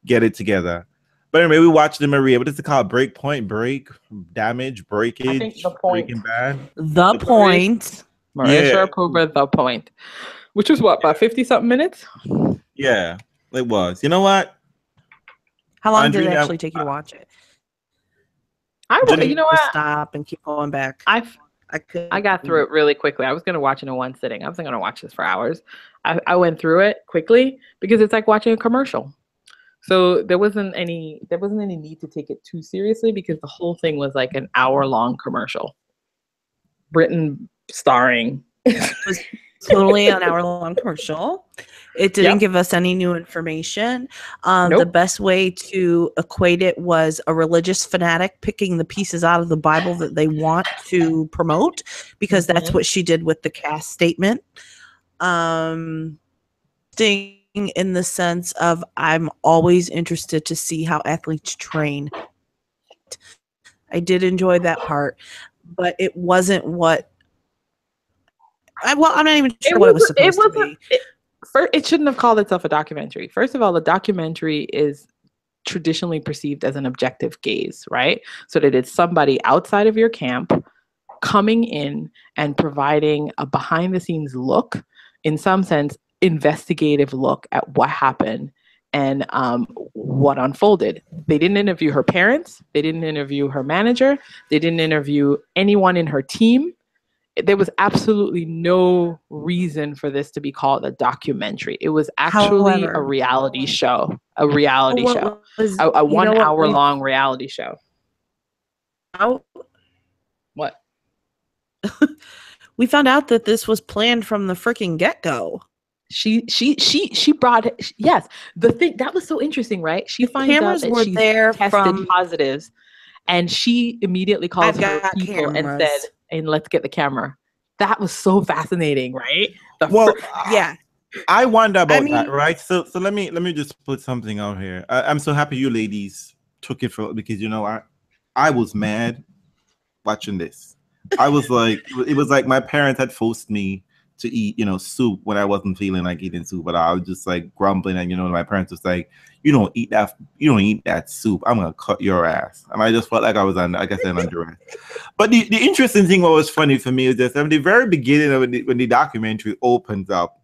Get it together. But anyway, we watched the Maria. What is it called? Break, damage, breakage, I think The Point. Breaking Bad. The Point. Maria Sharapova, The Point. Which was what, about 50-something minutes? Yeah, it was. You know what? How long did it actually take you to watch it? You know what? Stop and keep going back. I got through it really quickly. I was going to watch it in one sitting. I wasn't going to watch this for hours. I went through it quickly because it's like watching a commercial. So there wasn't any need to take it too seriously because the whole thing was like an hour-long commercial. Britain starring. It was totally an hour-long commercial. It didn't give us any new information. Nope. The best way to equate it was a religious fanatic picking the pieces out of the Bible that they want to promote, because that's what she did with the cast statement. In the sense of, I'm always interested to see how athletes train. I did enjoy that part, but it wasn't what. I'm not even sure what it was supposed to be. It shouldn't have called itself a documentary. First of all, the documentary is traditionally perceived as an objective gaze, right? So that it's somebody outside of your camp coming in and providing a behind-the-scenes look, in some sense, investigative look at what happened and what unfolded. They didn't interview her parents. They didn't interview her manager. They didn't interview anyone in her team. There was absolutely no reason for this to be called a documentary. It was actually a reality show. A 1 hour long reality show. What? We found out that this was planned from the freaking get-go. She brought it. Yes, the thing that was so interesting, right? She finds out that she's tested positives, and she immediately calls her people and said, "And let's get the camera." That was so fascinating, right? I wonder about that, right? So let me just put something out here. I'm so happy you ladies took it because you know I was mad watching this. I was like, it was like my parents had forced me to eat, soup when I wasn't feeling like eating soup, but I was just like grumbling, and my parents was like, you don't eat that soup, I'm gonna cut your ass. And I just felt like I was under arrest. But the interesting thing, what was funny for me, is that at the very beginning of when the documentary opens up,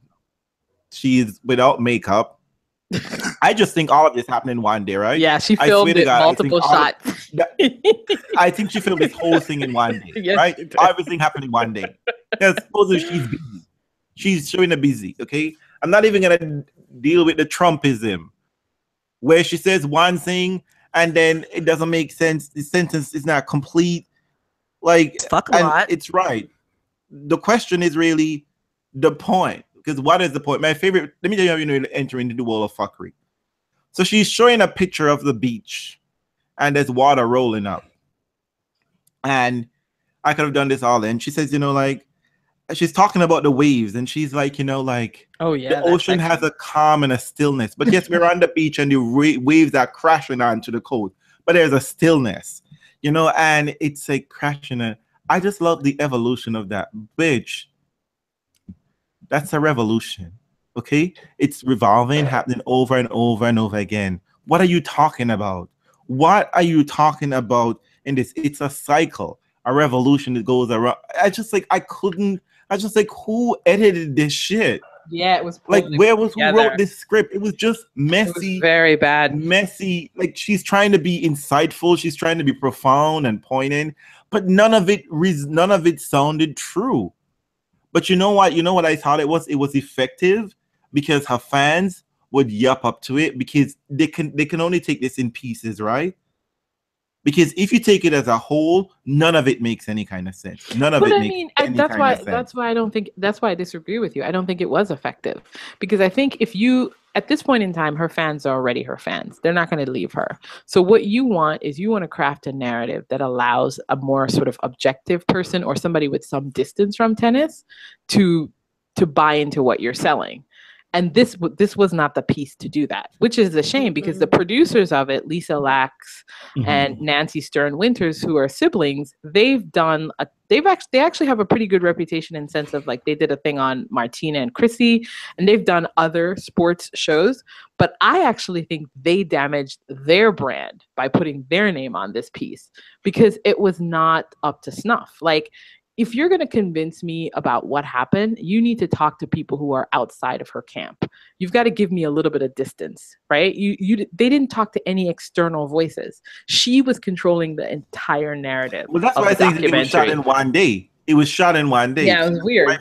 she's without makeup. I just think all of this happened in one day, right? Yeah, she filmed it multiple shots. I think she filmed this whole thing in one day, yes, right? Everything happened in one day. Because supposedly she's busy. She's showing her busy, okay? I'm not even going to deal with the Trumpism, where she says one thing and then it doesn't make sense. The sentence is not complete. Like, fuck a lot. It's right. The question is really the point. Because what is the point? My favorite, let me tell you, enter into the world of fuckery. So she's showing a picture of the beach and there's water rolling up. And I could have done this all in. She says, she's talking about the waves and she's like, oh yeah, the ocean has a calm and a stillness. But yes, we're on the beach and the waves are crashing onto the coast, but there's a stillness, and it's like crashing. And I just love the evolution of that. Bitch, that's a revolution, okay? It's revolving, happening over and over and over again. What are you talking about? What are you talking about in this? It's a cycle, a revolution that goes around. Who edited this shit? Yeah, it was like, who wrote this script? It was just messy. It was very bad. Messy. Like, she's trying to be insightful. She's trying to be profound and poignant, but none of it sounded true. But you know what I thought it was? It was effective because her fans would yup up to it because they can only take this in pieces, right? Because if you take it as a whole, none of it makes any kind of sense. None of it makes any kind of sense. That's why I don't think, that's why I disagree with you. I don't think it was effective, because I think if you, at this point in time, her fans are already her fans. They're not going to leave her. So what you want is you want to craft a narrative that allows a more sort of objective person or somebody with some distance from tennis to buy into what you're selling. And this was not the piece to do that, which is a shame, because the producers of it, Lisa Lax and Nancy Stern Winters, who are siblings, they actually have a pretty good reputation in sense of, like, they did a thing on Martina and Chrissy, and they've done other sports shows. But I actually think they damaged their brand by putting their name on this piece, because it was not up to snuff. Like, if you're going to convince me about what happened, you need to talk to people who are outside of her camp. You've got to give me a little bit of distance, right? They didn't talk to any external voices. She was controlling the entire narrative. Well, that's why I think it was shot in one day. It was shot in one day. Yeah, it was weird.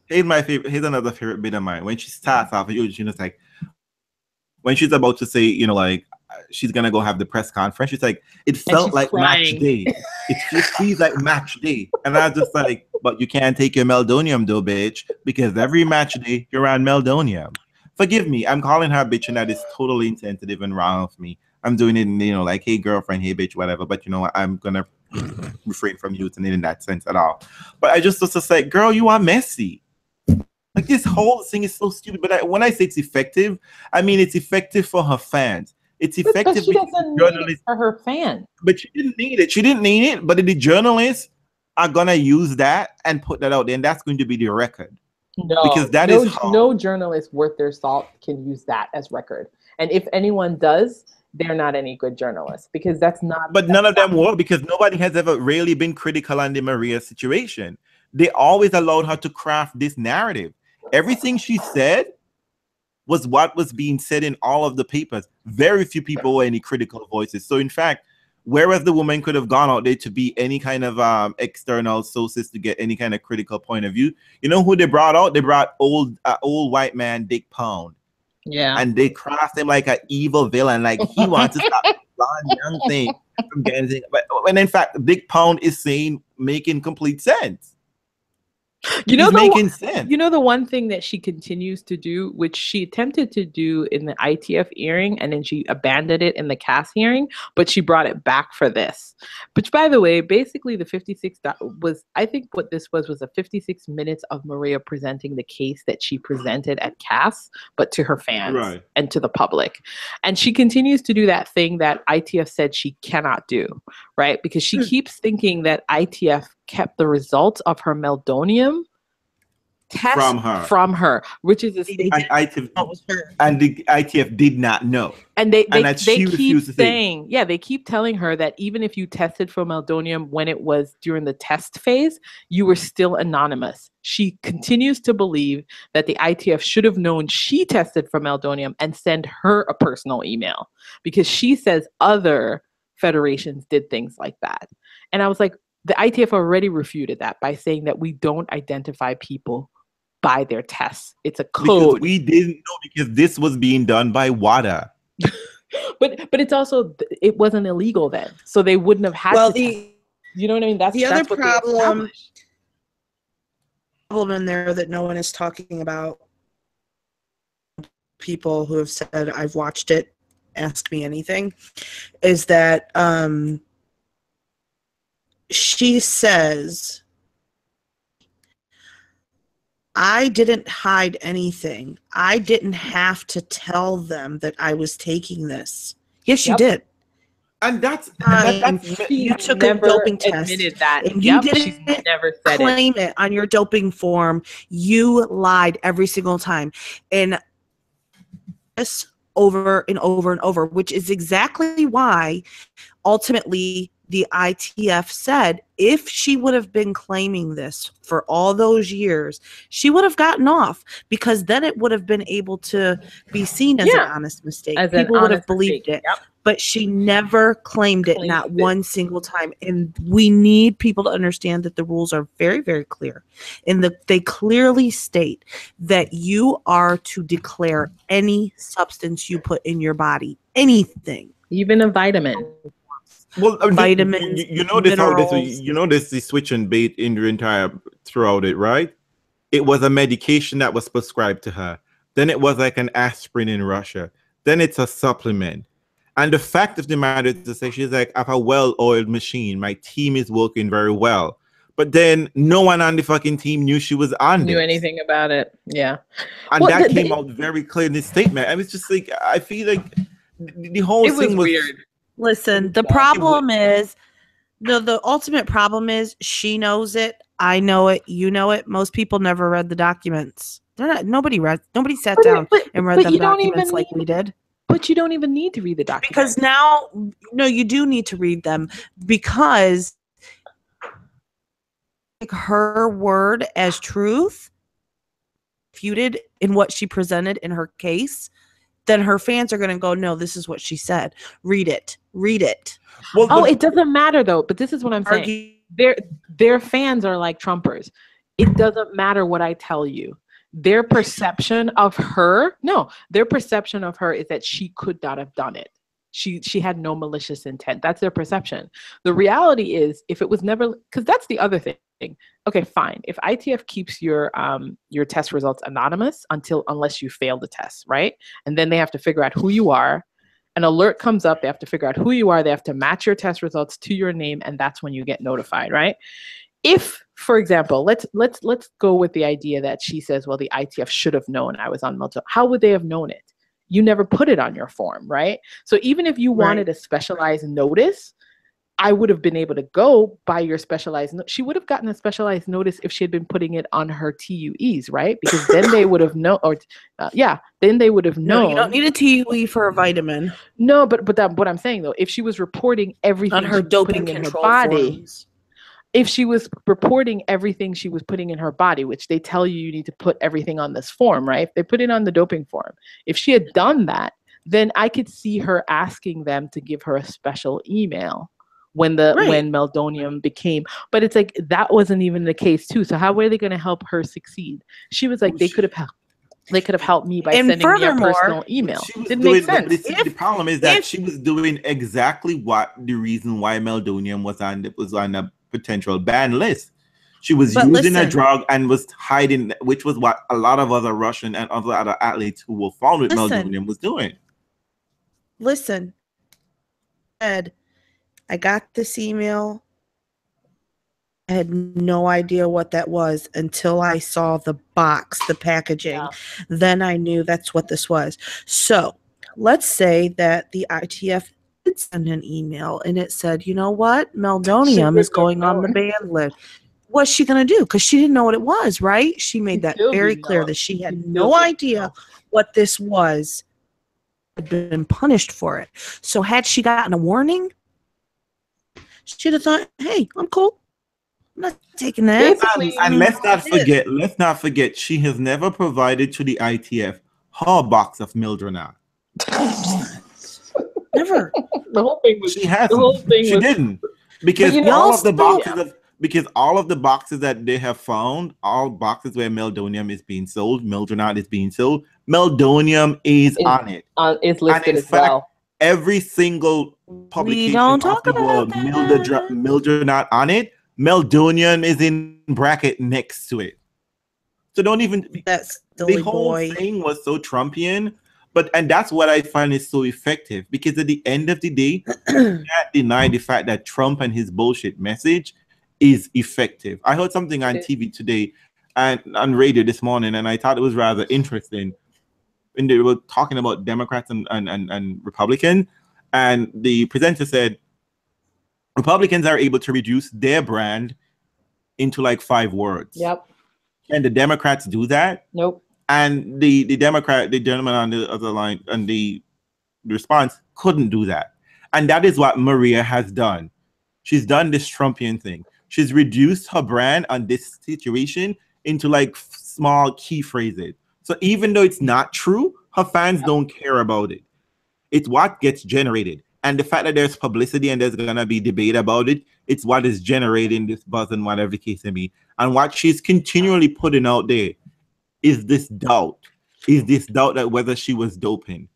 Here's my favorite. Here's another favorite bit of mine. When she starts off, she's like, when she's about to say, you know, like, she's gonna go have the press conference, she's like, it felt like crying. Match day. It just feels like match day. And I was just like, but you can't take your meldonium though, bitch, because every match day you're on meldonium. Forgive me, I'm calling her a bitch, and that is totally insensitive and wrong of me. I'm doing it in, you know, like, hey girlfriend, hey bitch, whatever. But you know what, I'm gonna refrain from using it in that sense at all. But I just say, girl, you are messy. Like, this whole thing is so stupid. But when I say it's effective, I mean it's effective for her fans. It's effective, but she doesn't need it for her fans. But she didn't need it. She didn't need it. But the journalists are gonna use that and put that out there, and that's going to be the record. No, because no journalist worth their salt can use that as record. And if anyone does, they're not any good journalists, because that's not. But none of them were, because nobody has ever really been critical on the Maria situation. They always allowed her to craft this narrative. Everything she said was what was being said in all of the papers. Very few people were any critical voices. So in fact, whereas the woman could have gone out there to be any kind of external sources to get any kind of critical point of view, you know who they brought out? They brought old white man Dick Pound. Yeah. And they crossed him like an evil villain, like he wants to stop the blonde young thing from getting things. But when in fact, Dick Pound is making complete sense. You know, the one thing that she continues to do, which she attempted to do in the ITF hearing, and then she abandoned it in the CAS hearing, but she brought it back for this. Which, by the way, basically the 56 was, I think what this was a 56 minutes of Maria presenting the case that she presented at CAS, but to her fans and to the public. And she continues to do that thing that ITF said she cannot do, right? Because she keeps thinking that ITF kept the results of her meldonium test from her, which is a ITF, and the ITF did not know. And they keep saying, they keep telling her that even if you tested for meldonium when it was during the test phase, you were still anonymous. She continues to believe that the ITF should have known she tested for meldonium and send her a personal email, because she says other federations did things like that. And I was like, the ITF already refuted that by saying that we don't identify people by their tests. It's a code. Because we didn't know, because this was being done by WADA. but it's also, it wasn't illegal then, so they wouldn't have had to. You know what I mean? That's the other problem in there that no one is talking about. People who have said, I've watched it, ask me anything, is that she says, I didn't hide anything. I didn't have to tell them that I was taking this. Yes, you did. And that's you took a doping test. That. And you didn't claim it on your doping form. You lied every single time. And this over and over and over, which is exactly why ultimately the ITF said if she would have been claiming this for all those years, she would have gotten off, because then it would have been able to be seen as an honest mistake. People would have believed it. Yep. But she never claimed it, not one single time. And we need people to understand that the rules are very, very clear. And they clearly state that you are to declare any substance you put in your body, anything. Even a vitamin. Well, vitamins, you know this how this minerals. you know this the switch and bait in your entire throughout it, right? It was a medication that was prescribed to her. Then it was like an aspirin in Russia. Then it's a supplement. And the fact of the matter is to say, she's like, I have a well-oiled machine. My team is working very well. But then no one on the fucking team knew she was on Knew this. anything about it. Yeah. And Well, that came out very clear in this statement. And it's just like, I feel like the whole It thing was weird. Listen, the problem is, the ultimate problem is she knows it. I know it. You know it. Most people never read the documents. Nobody sat down and read the documents like we did. But you don't even need to read the documents. Because now, no, you do need to read them, because her word as truth, refuted in what she presented in her case, then her fans are going to go, no, this is what she said. Read it. Read it. Well, it doesn't matter though. But this is what I'm saying. Their fans are like Trumpers. It doesn't matter what I tell you. Their perception of her is that she could not have done it. She had no malicious intent. That's their perception. The reality is, if it was never, because that's the other thing. Okay, fine. If ITF keeps your test results anonymous unless you fail the test, right? And then they have to figure out who you are. An alert comes up. They have to figure out who you are. They have to match your test results to your name, and that's when you get notified, right? If, for example, let's go with the idea that she says, well, the ITF should have known I was on melatonin. How would they have known it? You never put it on your form, right? So even if you wanted a specialized notice, I would have been able to go by your specialized. She would have gotten a specialized notice if she had been putting it on her TUEs, right? Because then they would have known. Then they would have known. No, you don't need a TUE for a vitamin. No, but what I'm saying though, if she was reporting everything on her doping in her control body. forms. If she was reporting everything she was putting in her body, which they tell you need to put everything on this form, right? They put it on the doping form. If she had done that, then I could see her asking them to give her a special email when meldonium became. But it's like, that wasn't even the case too. So how were they going to help her succeed? She was like, they could have helped me by sending me a personal email. Didn't make sense. The problem is that she was doing exactly the reason why meldonium was on the potential ban list. She was using a drug and was hiding, which was what a lot of other Russian and other athletes who were found with meldonium was doing. Listen, Ed, I got this email. I had no idea what that was until I saw the box, the packaging. Yeah. Then I knew that's what this was. So let's say that the ITF did send an email and it said, you know what? Meldonium is going on the ban list. What's she going to do? Because she didn't know what it was, right? She made that very clear that she had no idea what this was. Had been punished for it. So had she gotten a warning, she'd have thought, hey, I'm cool. I'm not taking that. And let's not forget, she has never provided to the ITF her box of Mildronat. Never. The whole thing was. She hasn't. She didn't, because all of the boxes that they have found, all boxes where meldonium is being sold, Mildronat is being sold, meldonium is on it. It's listed as well. Every single publication of the world, Mildronat on it, meldonium is in bracket next to it. So don't even. That's the whole thing was so Trumpian. And that's what I find is so effective, because at the end of the day, you can't deny the fact that Trump and his bullshit message is effective. I heard something on TV today and on radio this morning, and I thought it was rather interesting. And they were talking about Democrats and Republicans, and the presenter said Republicans are able to reduce their brand into like 5 words. Yep. Can the Democrats do that? Nope. And the gentleman on the other line, and the response couldn't do that. And that is what Maria has done. She's done this Trumpian thing. She's reduced her brand on this situation into like small key phrases. So even though it's not true, her fans don't care about it. It's what gets generated. And the fact that there's publicity and there's going to be debate about it, it's what is generating this buzz and whatever the case may be. And what she's continually putting out there is this doubt that whether she was doping.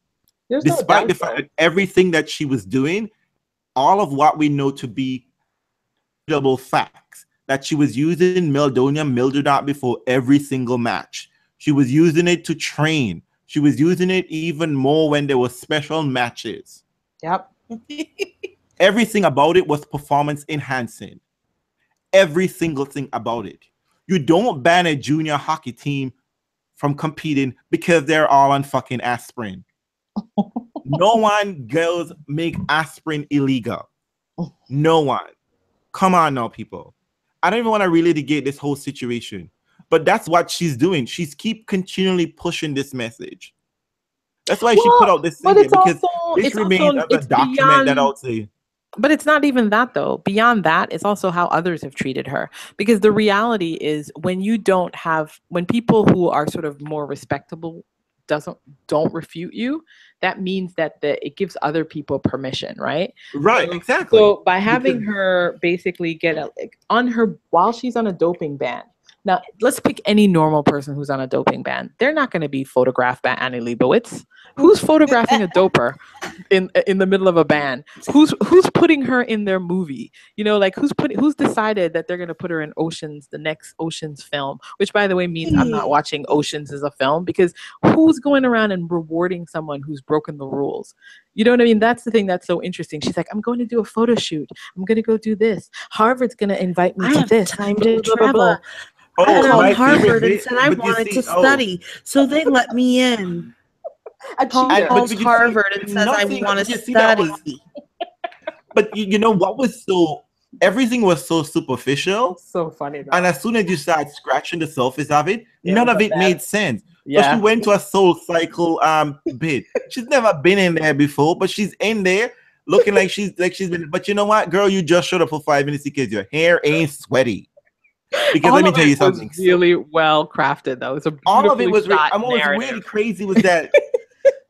Despite the fact that everything that she was doing, all of what we know to be double facts, that she was using meldonium mildronate before every single match. She was using it to train. She was using it even more when there were special matches. Yep. Everything about it was performance enhancing. Every single thing about it. You don't ban a junior hockey team from competing because they're all on fucking aspirin. No one girls make aspirin illegal. No one. Come on now, people. I don't even want to really litigate this whole situation, but that's what she's doing. She's continually pushing this message. That's why she put out this thing, because this remains as a document that I'll say. But it's not even that, though. Beyond that, it's also how others have treated her. Because the reality is, when people who are sort of more respectable don't refute you, that means that it gives other people permission, right? Right, exactly. So by having her basically get while she's on a doping ban. Now, let's pick any normal person who's on a doping ban. They're not going to be photographed by Annie Leibovitz. Who's photographing a doper in the middle of a ban? Who's putting her in their movie? You know, like who's decided that they're going to put her in Oceans, the next Oceans film, which by the way means I'm not watching Oceans as a film, because who's going around and rewarding someone who's broken the rules? You know what I mean? That's the thing that's so interesting. She's like, I'm going to do a photo shoot. I'm going to go do this. Harvard's going to invite me to this. Time to travel. Oh, I called Harvard and said I wanted to study, so they let me in. Paul calls Harvard and says I want to study. But you know what was everything was so superficial. So funny. And as soon as you start scratching the surface of it, none of it made sense. Yeah. So she went to a Soul Cycle bit. She's never been in there before, but she's in there looking like she's been. But you know what, girl, you just showed up for 5 minutes because your hair ain't sweaty. Because let me tell you something. Really well crafted, though. It's all of it was. What was really crazy was that.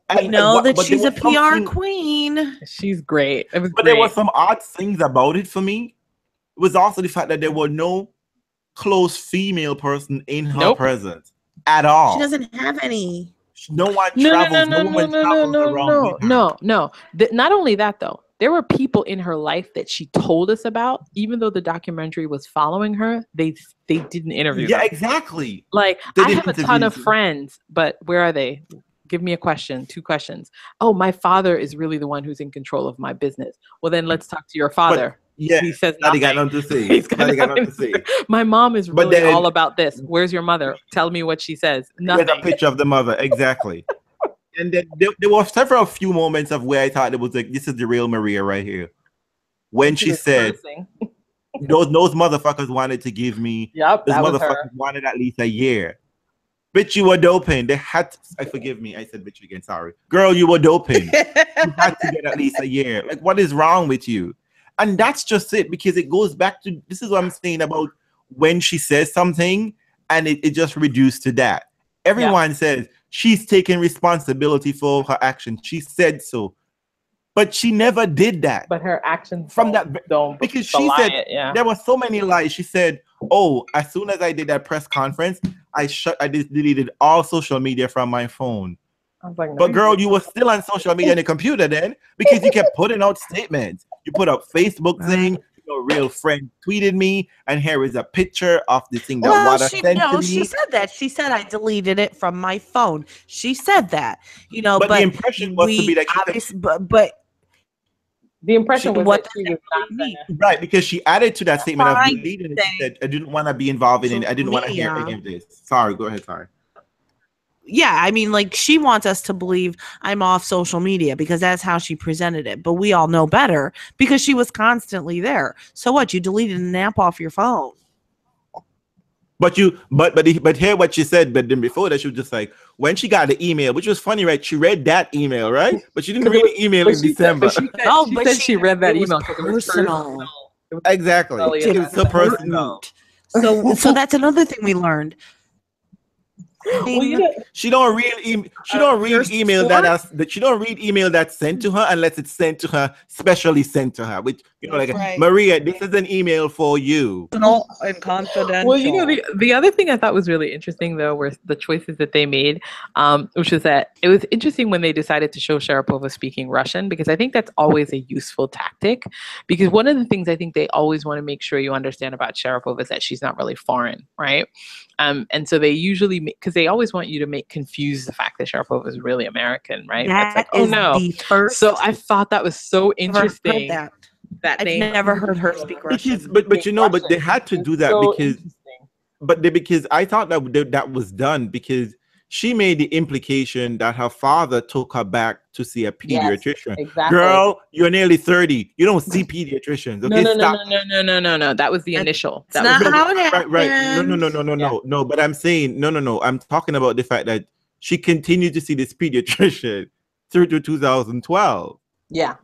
I know that she's a PR queen. She's great. But there were some odd things about it for me. It was also the fact that there were no close female person in her presence at all. She doesn't have any. No one travels. No one travels around. No. Not only that, though. There were people in her life that she told us about, even though the documentary was following her, they didn't interview her. Yeah, exactly. Like, I have a ton of friends, but where are they? Give me a question, 2 questions. Oh, my father is really the one who's in control of my business. Well, then let's talk to your father. Yeah, he says nothing. He got nothing to say. He's got nothing to say. My mom is really all about this. Where's your mother? Tell me what she says. Nothing. There's a picture of the mother, exactly. And then there were few moments of where I thought it was like, this is the real Maria right here. When she said, those motherfuckers wanted to give me, those motherfuckers wanted at least a year. Bitch, you were doping. They had to, forgive me, I said bitch again, sorry. Girl, you were doping. You had to get at least a year. Like, what is wrong with you? And that's just it, because it goes back to, this is what I'm saying about when she says something and it just reduced to that. Everyone says she's taking responsibility for her actions. She said so. But she never did that. But her actions don't because she said there were so many lies. She said, oh, as soon as I did that press conference, I deleted all social media from my phone. I was like, no, but girl, you were still on social media on the computer then, because you kept putting out statements. You put up Facebook saying, your real friend tweeted me, and here is a picture of the thing that Wada sent to me. She said that. She said I deleted it from my phone. She said that. You know, but the impression was to be that but the impression was that she was not right, because she added to that statement of deleting it. She said, I didn't want to be involved in it. I didn't want to hear any of this. Sorry, go ahead. Sorry. Yeah, I mean, like, she wants us to believe I'm off social media because that's how she presented it. But we all know better because she was constantly there. So what? You deleted an app off your phone. But hear what she said. But then before that, she was just like, when she got the email, which was funny, right? She read that email, right? But she didn't really email in December. She read that email because it was personal. Exactly. It was so personal. So that's another thing we learned. She don't read email that's sent to her unless it's sent to her, specially sent to her. Which Maria, this is an email for you. And confidential. Well, the other thing I thought was really interesting though were the choices that they made, which was that it was interesting when they decided to show Sharapova speaking Russian, because I think that's always a useful tactic. Because one of the things I think they always want to make sure you understand about Sharapova is that she's not really foreign, right? And so they usually, because they always want you to confuse the fact that Sharapova is really American, right? That's like, oh no. So I thought that was so interesting. I've never heard her speak Russian. But they had to do that because I thought that was done because she made the implication that her father took her back to see a pediatrician. Yes, exactly. Girl, you're nearly 30. You don't see pediatricians. Okay, no. That was the initial. That's not how it happened. Right. No. But I'm saying no. I'm talking about the fact that she continued to see this pediatrician through to 2012. Yeah,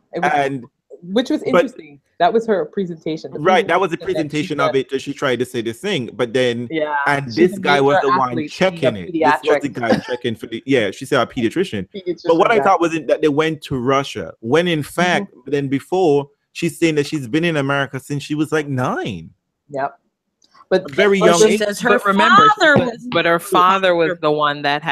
which was interesting. That was her presentation. Right, that was the presentation of it. She tried to say this thing, but then and this guy was the one checking it. This was the guy checking for she said a pediatrician. But what I thought was that they went to Russia, when in fact, then before, she's saying that she's been in America since she was like 9. Yep. But very young. She says her father but her father was the one that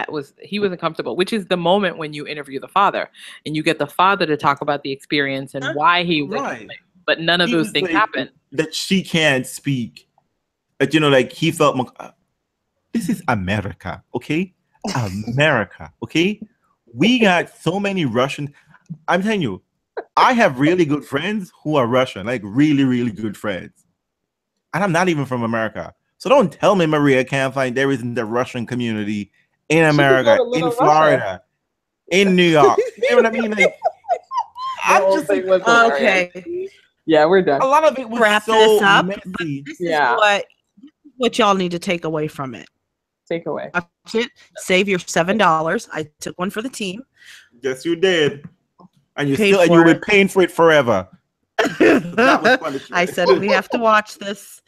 he wasn't comfortable, which is the moment when you interview the father and you get the father to talk about the experience and why he was. But none of those things happen. That she can't speak. But he felt this is America, okay? America, okay? We got so many Russian. I'm telling you, I have really good friends who are Russian, like really, really good friends. And I'm not even from America. So don't tell me Maria can't find there isn't a Russian community in America, in Florida, in New York. You know what I mean? Like, I'm just like, okay. Yeah, we're done. A lot of it was wrap so this up. messy. This is what y'all need to take away from it. Take away. Save your $7. I took one for the team. Yes, you did. And you were paying for it forever. That was I said we have to watch this.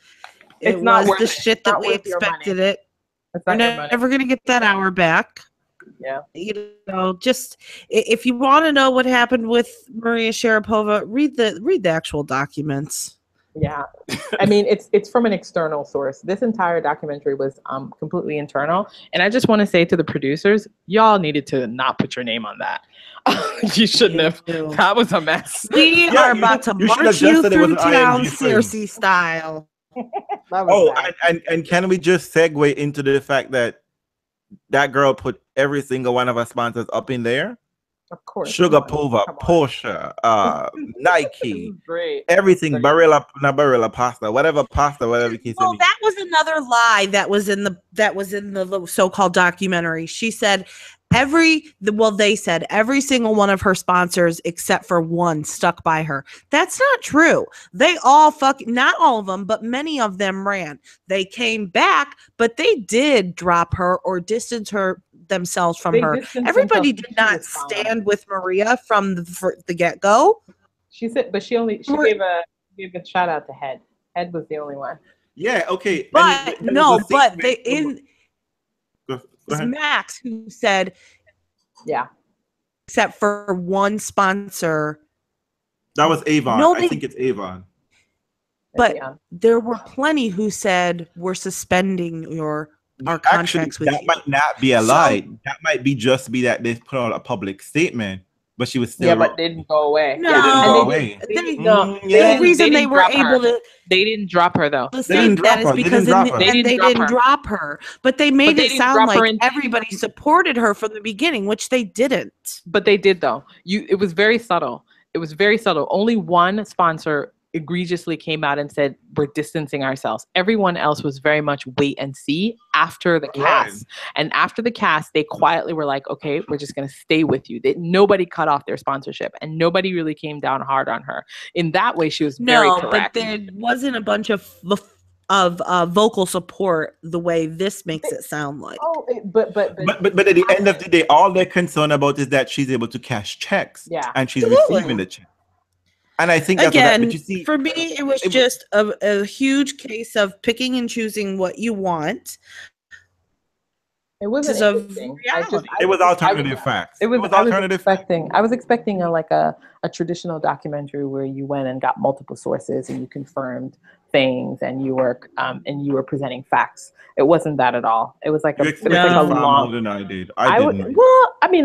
It's not worth the shit that we expected it. We're never gonna get that hour back. Yeah. Just if you want to know what happened with Maria Sharapova, read the actual documents. Yeah. I mean, it's from an external source. This entire documentary was completely internal. And I just want to say to the producers, y'all needed to not put your name on that. You shouldn't have. That was a mess. We are about to march you through town, Cersei style. And can we just segue into the fact that girl put every single one of our sponsors up in there? Of course. Sharapova, Porsche, Nike, everything, Barilla pasta, whatever case. Well, that was another lie that was in the so-called documentary. She said they said every single one of her sponsors except for one stuck by her. That's not true. They all not all of them, but many of them ran. They came back, but they did drop her or distance her themselves from her. Everybody did not stand with Maria from the get-go. She said, but she gave a shout out to Head. Head was the only one. Yeah, okay. But Max who said, except for one sponsor. That was Avon. I think it's Avon. But there were plenty who said we're suspending our contracts with you. That might not be a lie. That might be that they put out a public statement, but she was still. But they didn't go away. No, they didn't go away. The reason they were able to. They didn't drop her though. They didn't drop her. But they made it sound like everybody supported her from the beginning, which they didn't. But they did though. It was very subtle. Only one sponsor egregiously came out and said we're distancing ourselves. Everyone else was very much wait and see after the cast. And after the cast, they quietly were like, okay, we're just going to stay with you. Nobody cut off their sponsorship and nobody really came down hard on her. In that way, she was very correct. But there wasn't a bunch of vocal support the way this makes it sound like. But at the end of the day, all they're concerned about is that she's able to cash checks. Yeah. And she's receiving the check. And I think that's for me, it was just a huge case of picking and choosing what you want. It wasn't of interesting. reality. It was alternative facts. It was alternative facts. I was expecting a traditional documentary where you went and got multiple sources and you confirmed things and you were presenting facts. It wasn't that at all. It was like You expected far more than I did. I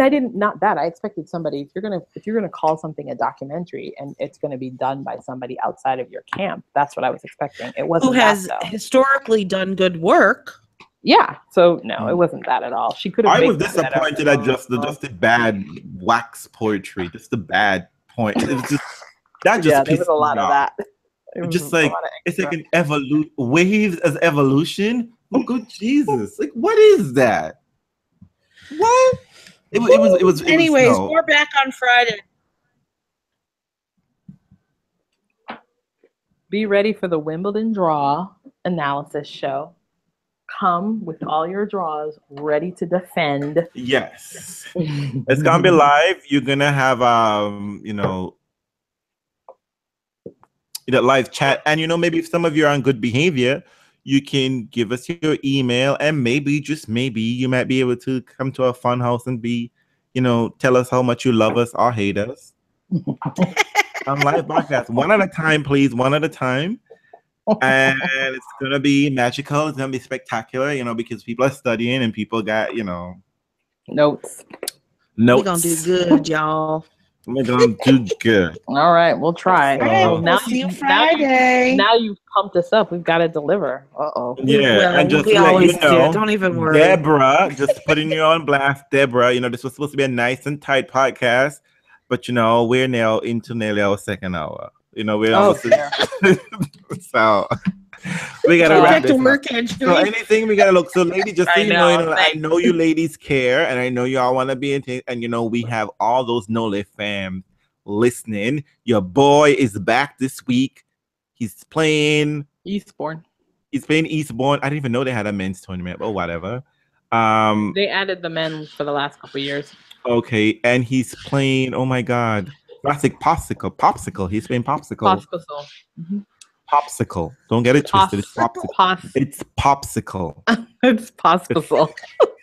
didn't. Not that. I expected somebody, if you're gonna call something a documentary and it's gonna be done by somebody outside of your camp, that's what I was expecting. It wasn't who has historically done good work. Yeah. So no, it wasn't that at all. She could have. I was disappointed at just the bad wax poetry, just the bad point. It was just that just there was a lot of that. Just like it's like an evolution, waves as evolution. Oh, good Jesus! Like, what is that? What? It was. Anyways, we're back on Friday. Be ready for the Wimbledon draw analysis show. Come with all your draws ready to defend. Yes, it's gonna be live. You're gonna have live chat, and maybe if some of you are on good behavior, you can give us your email, and maybe, just maybe, you might be able to come to our fun house and tell us how much you love us or hate us on live broadcast. One at a time, please. One at a time. And it's gonna be magical. It's gonna be spectacular, because people are studying and people got, notes. We're gonna do good, y'all. We're gonna do good. All right, we'll try. Now see you Friday. Now you've pumped us up. We've got to deliver. Yeah, and just we always do. Don't even worry. Deborah, just putting you on blast, Deborah. This was supposed to be a nice and tight podcast, but we're now into nearly our second hour. We're almost so we gotta wrap this up. So anything we gotta look. So, lady, just so I know you ladies care, and I know y'all want to be in. And we have all those Nole fam listening. Your boy is back this week. He's playing Eastbourne. He's playing Eastbourne. I didn't even know they had a men's tournament, but whatever. They added the men for the last couple of years. Okay, and he's playing. Oh my God. Classic popsicle. He's playing popsicle. Mm-hmm. Popsicle. Don't get it twisted. It's popsicle. It's popsicle. It's popsicle.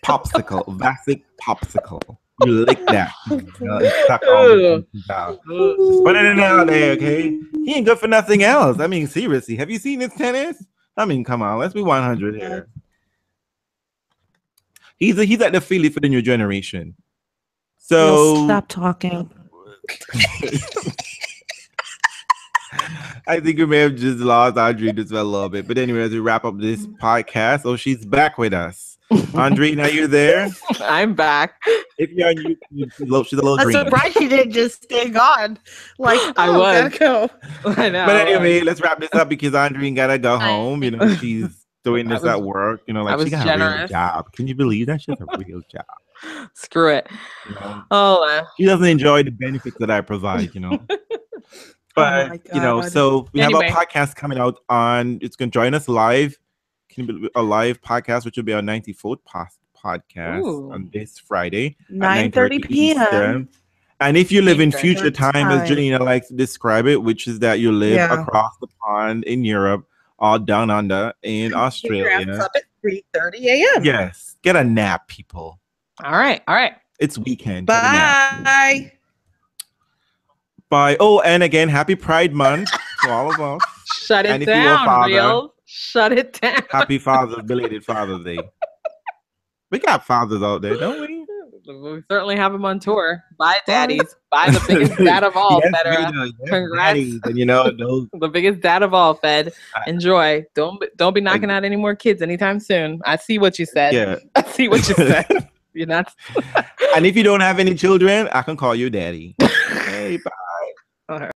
Popsicle. Classic popsicle. You lick that. Just put it in out there, okay? He ain't good for nothing else. I mean, seriously. Have you seen his tennis? I mean, come on. Let's be 100 here. He's at the Philly for the new generation. So stop talking. I think we may have just lost Audrey just a little bit. But anyway, as we wrap up this podcast, she's back with us. Audrey, now you're there? I'm back. If you're on YouTube, she's a little green. I'm surprised she didn't just stay gone. Like, I was. Gotta go. I know. But anyway, let's wrap this up because Audrey gotta go home. She's doing this at work. She got a real job. Can you believe that? She has a real job. Screw it. She doesn't enjoy the benefits that I provide, But so we have a podcast coming out it's gonna join us live. A live podcast, which will be our 94th podcast on this Friday, 9:30 p.m. Eastern. And if you live in future time, as Janina likes to describe it, which is that you live across the pond in Europe or down under in Australia. Up at 3:30 a.m. Yes, get a nap, people. All right. It's weekend. Bye. Bye. Oh, and again, happy Pride Month to all of us. Shut it down, Real. Shut it down. Happy belated Father's Day. We got fathers out there, don't we? We certainly have them on tour. Bye, daddies. Bye, the biggest dad of all, Federer. Yes, congrats. Daddies, and those... the biggest dad of all, Fed. Enjoy. Don't be knocking out any more kids anytime soon. I see what you said. Yeah. I see what you said. You're not. And if you don't have any children, I can call you daddy. Hey, bye.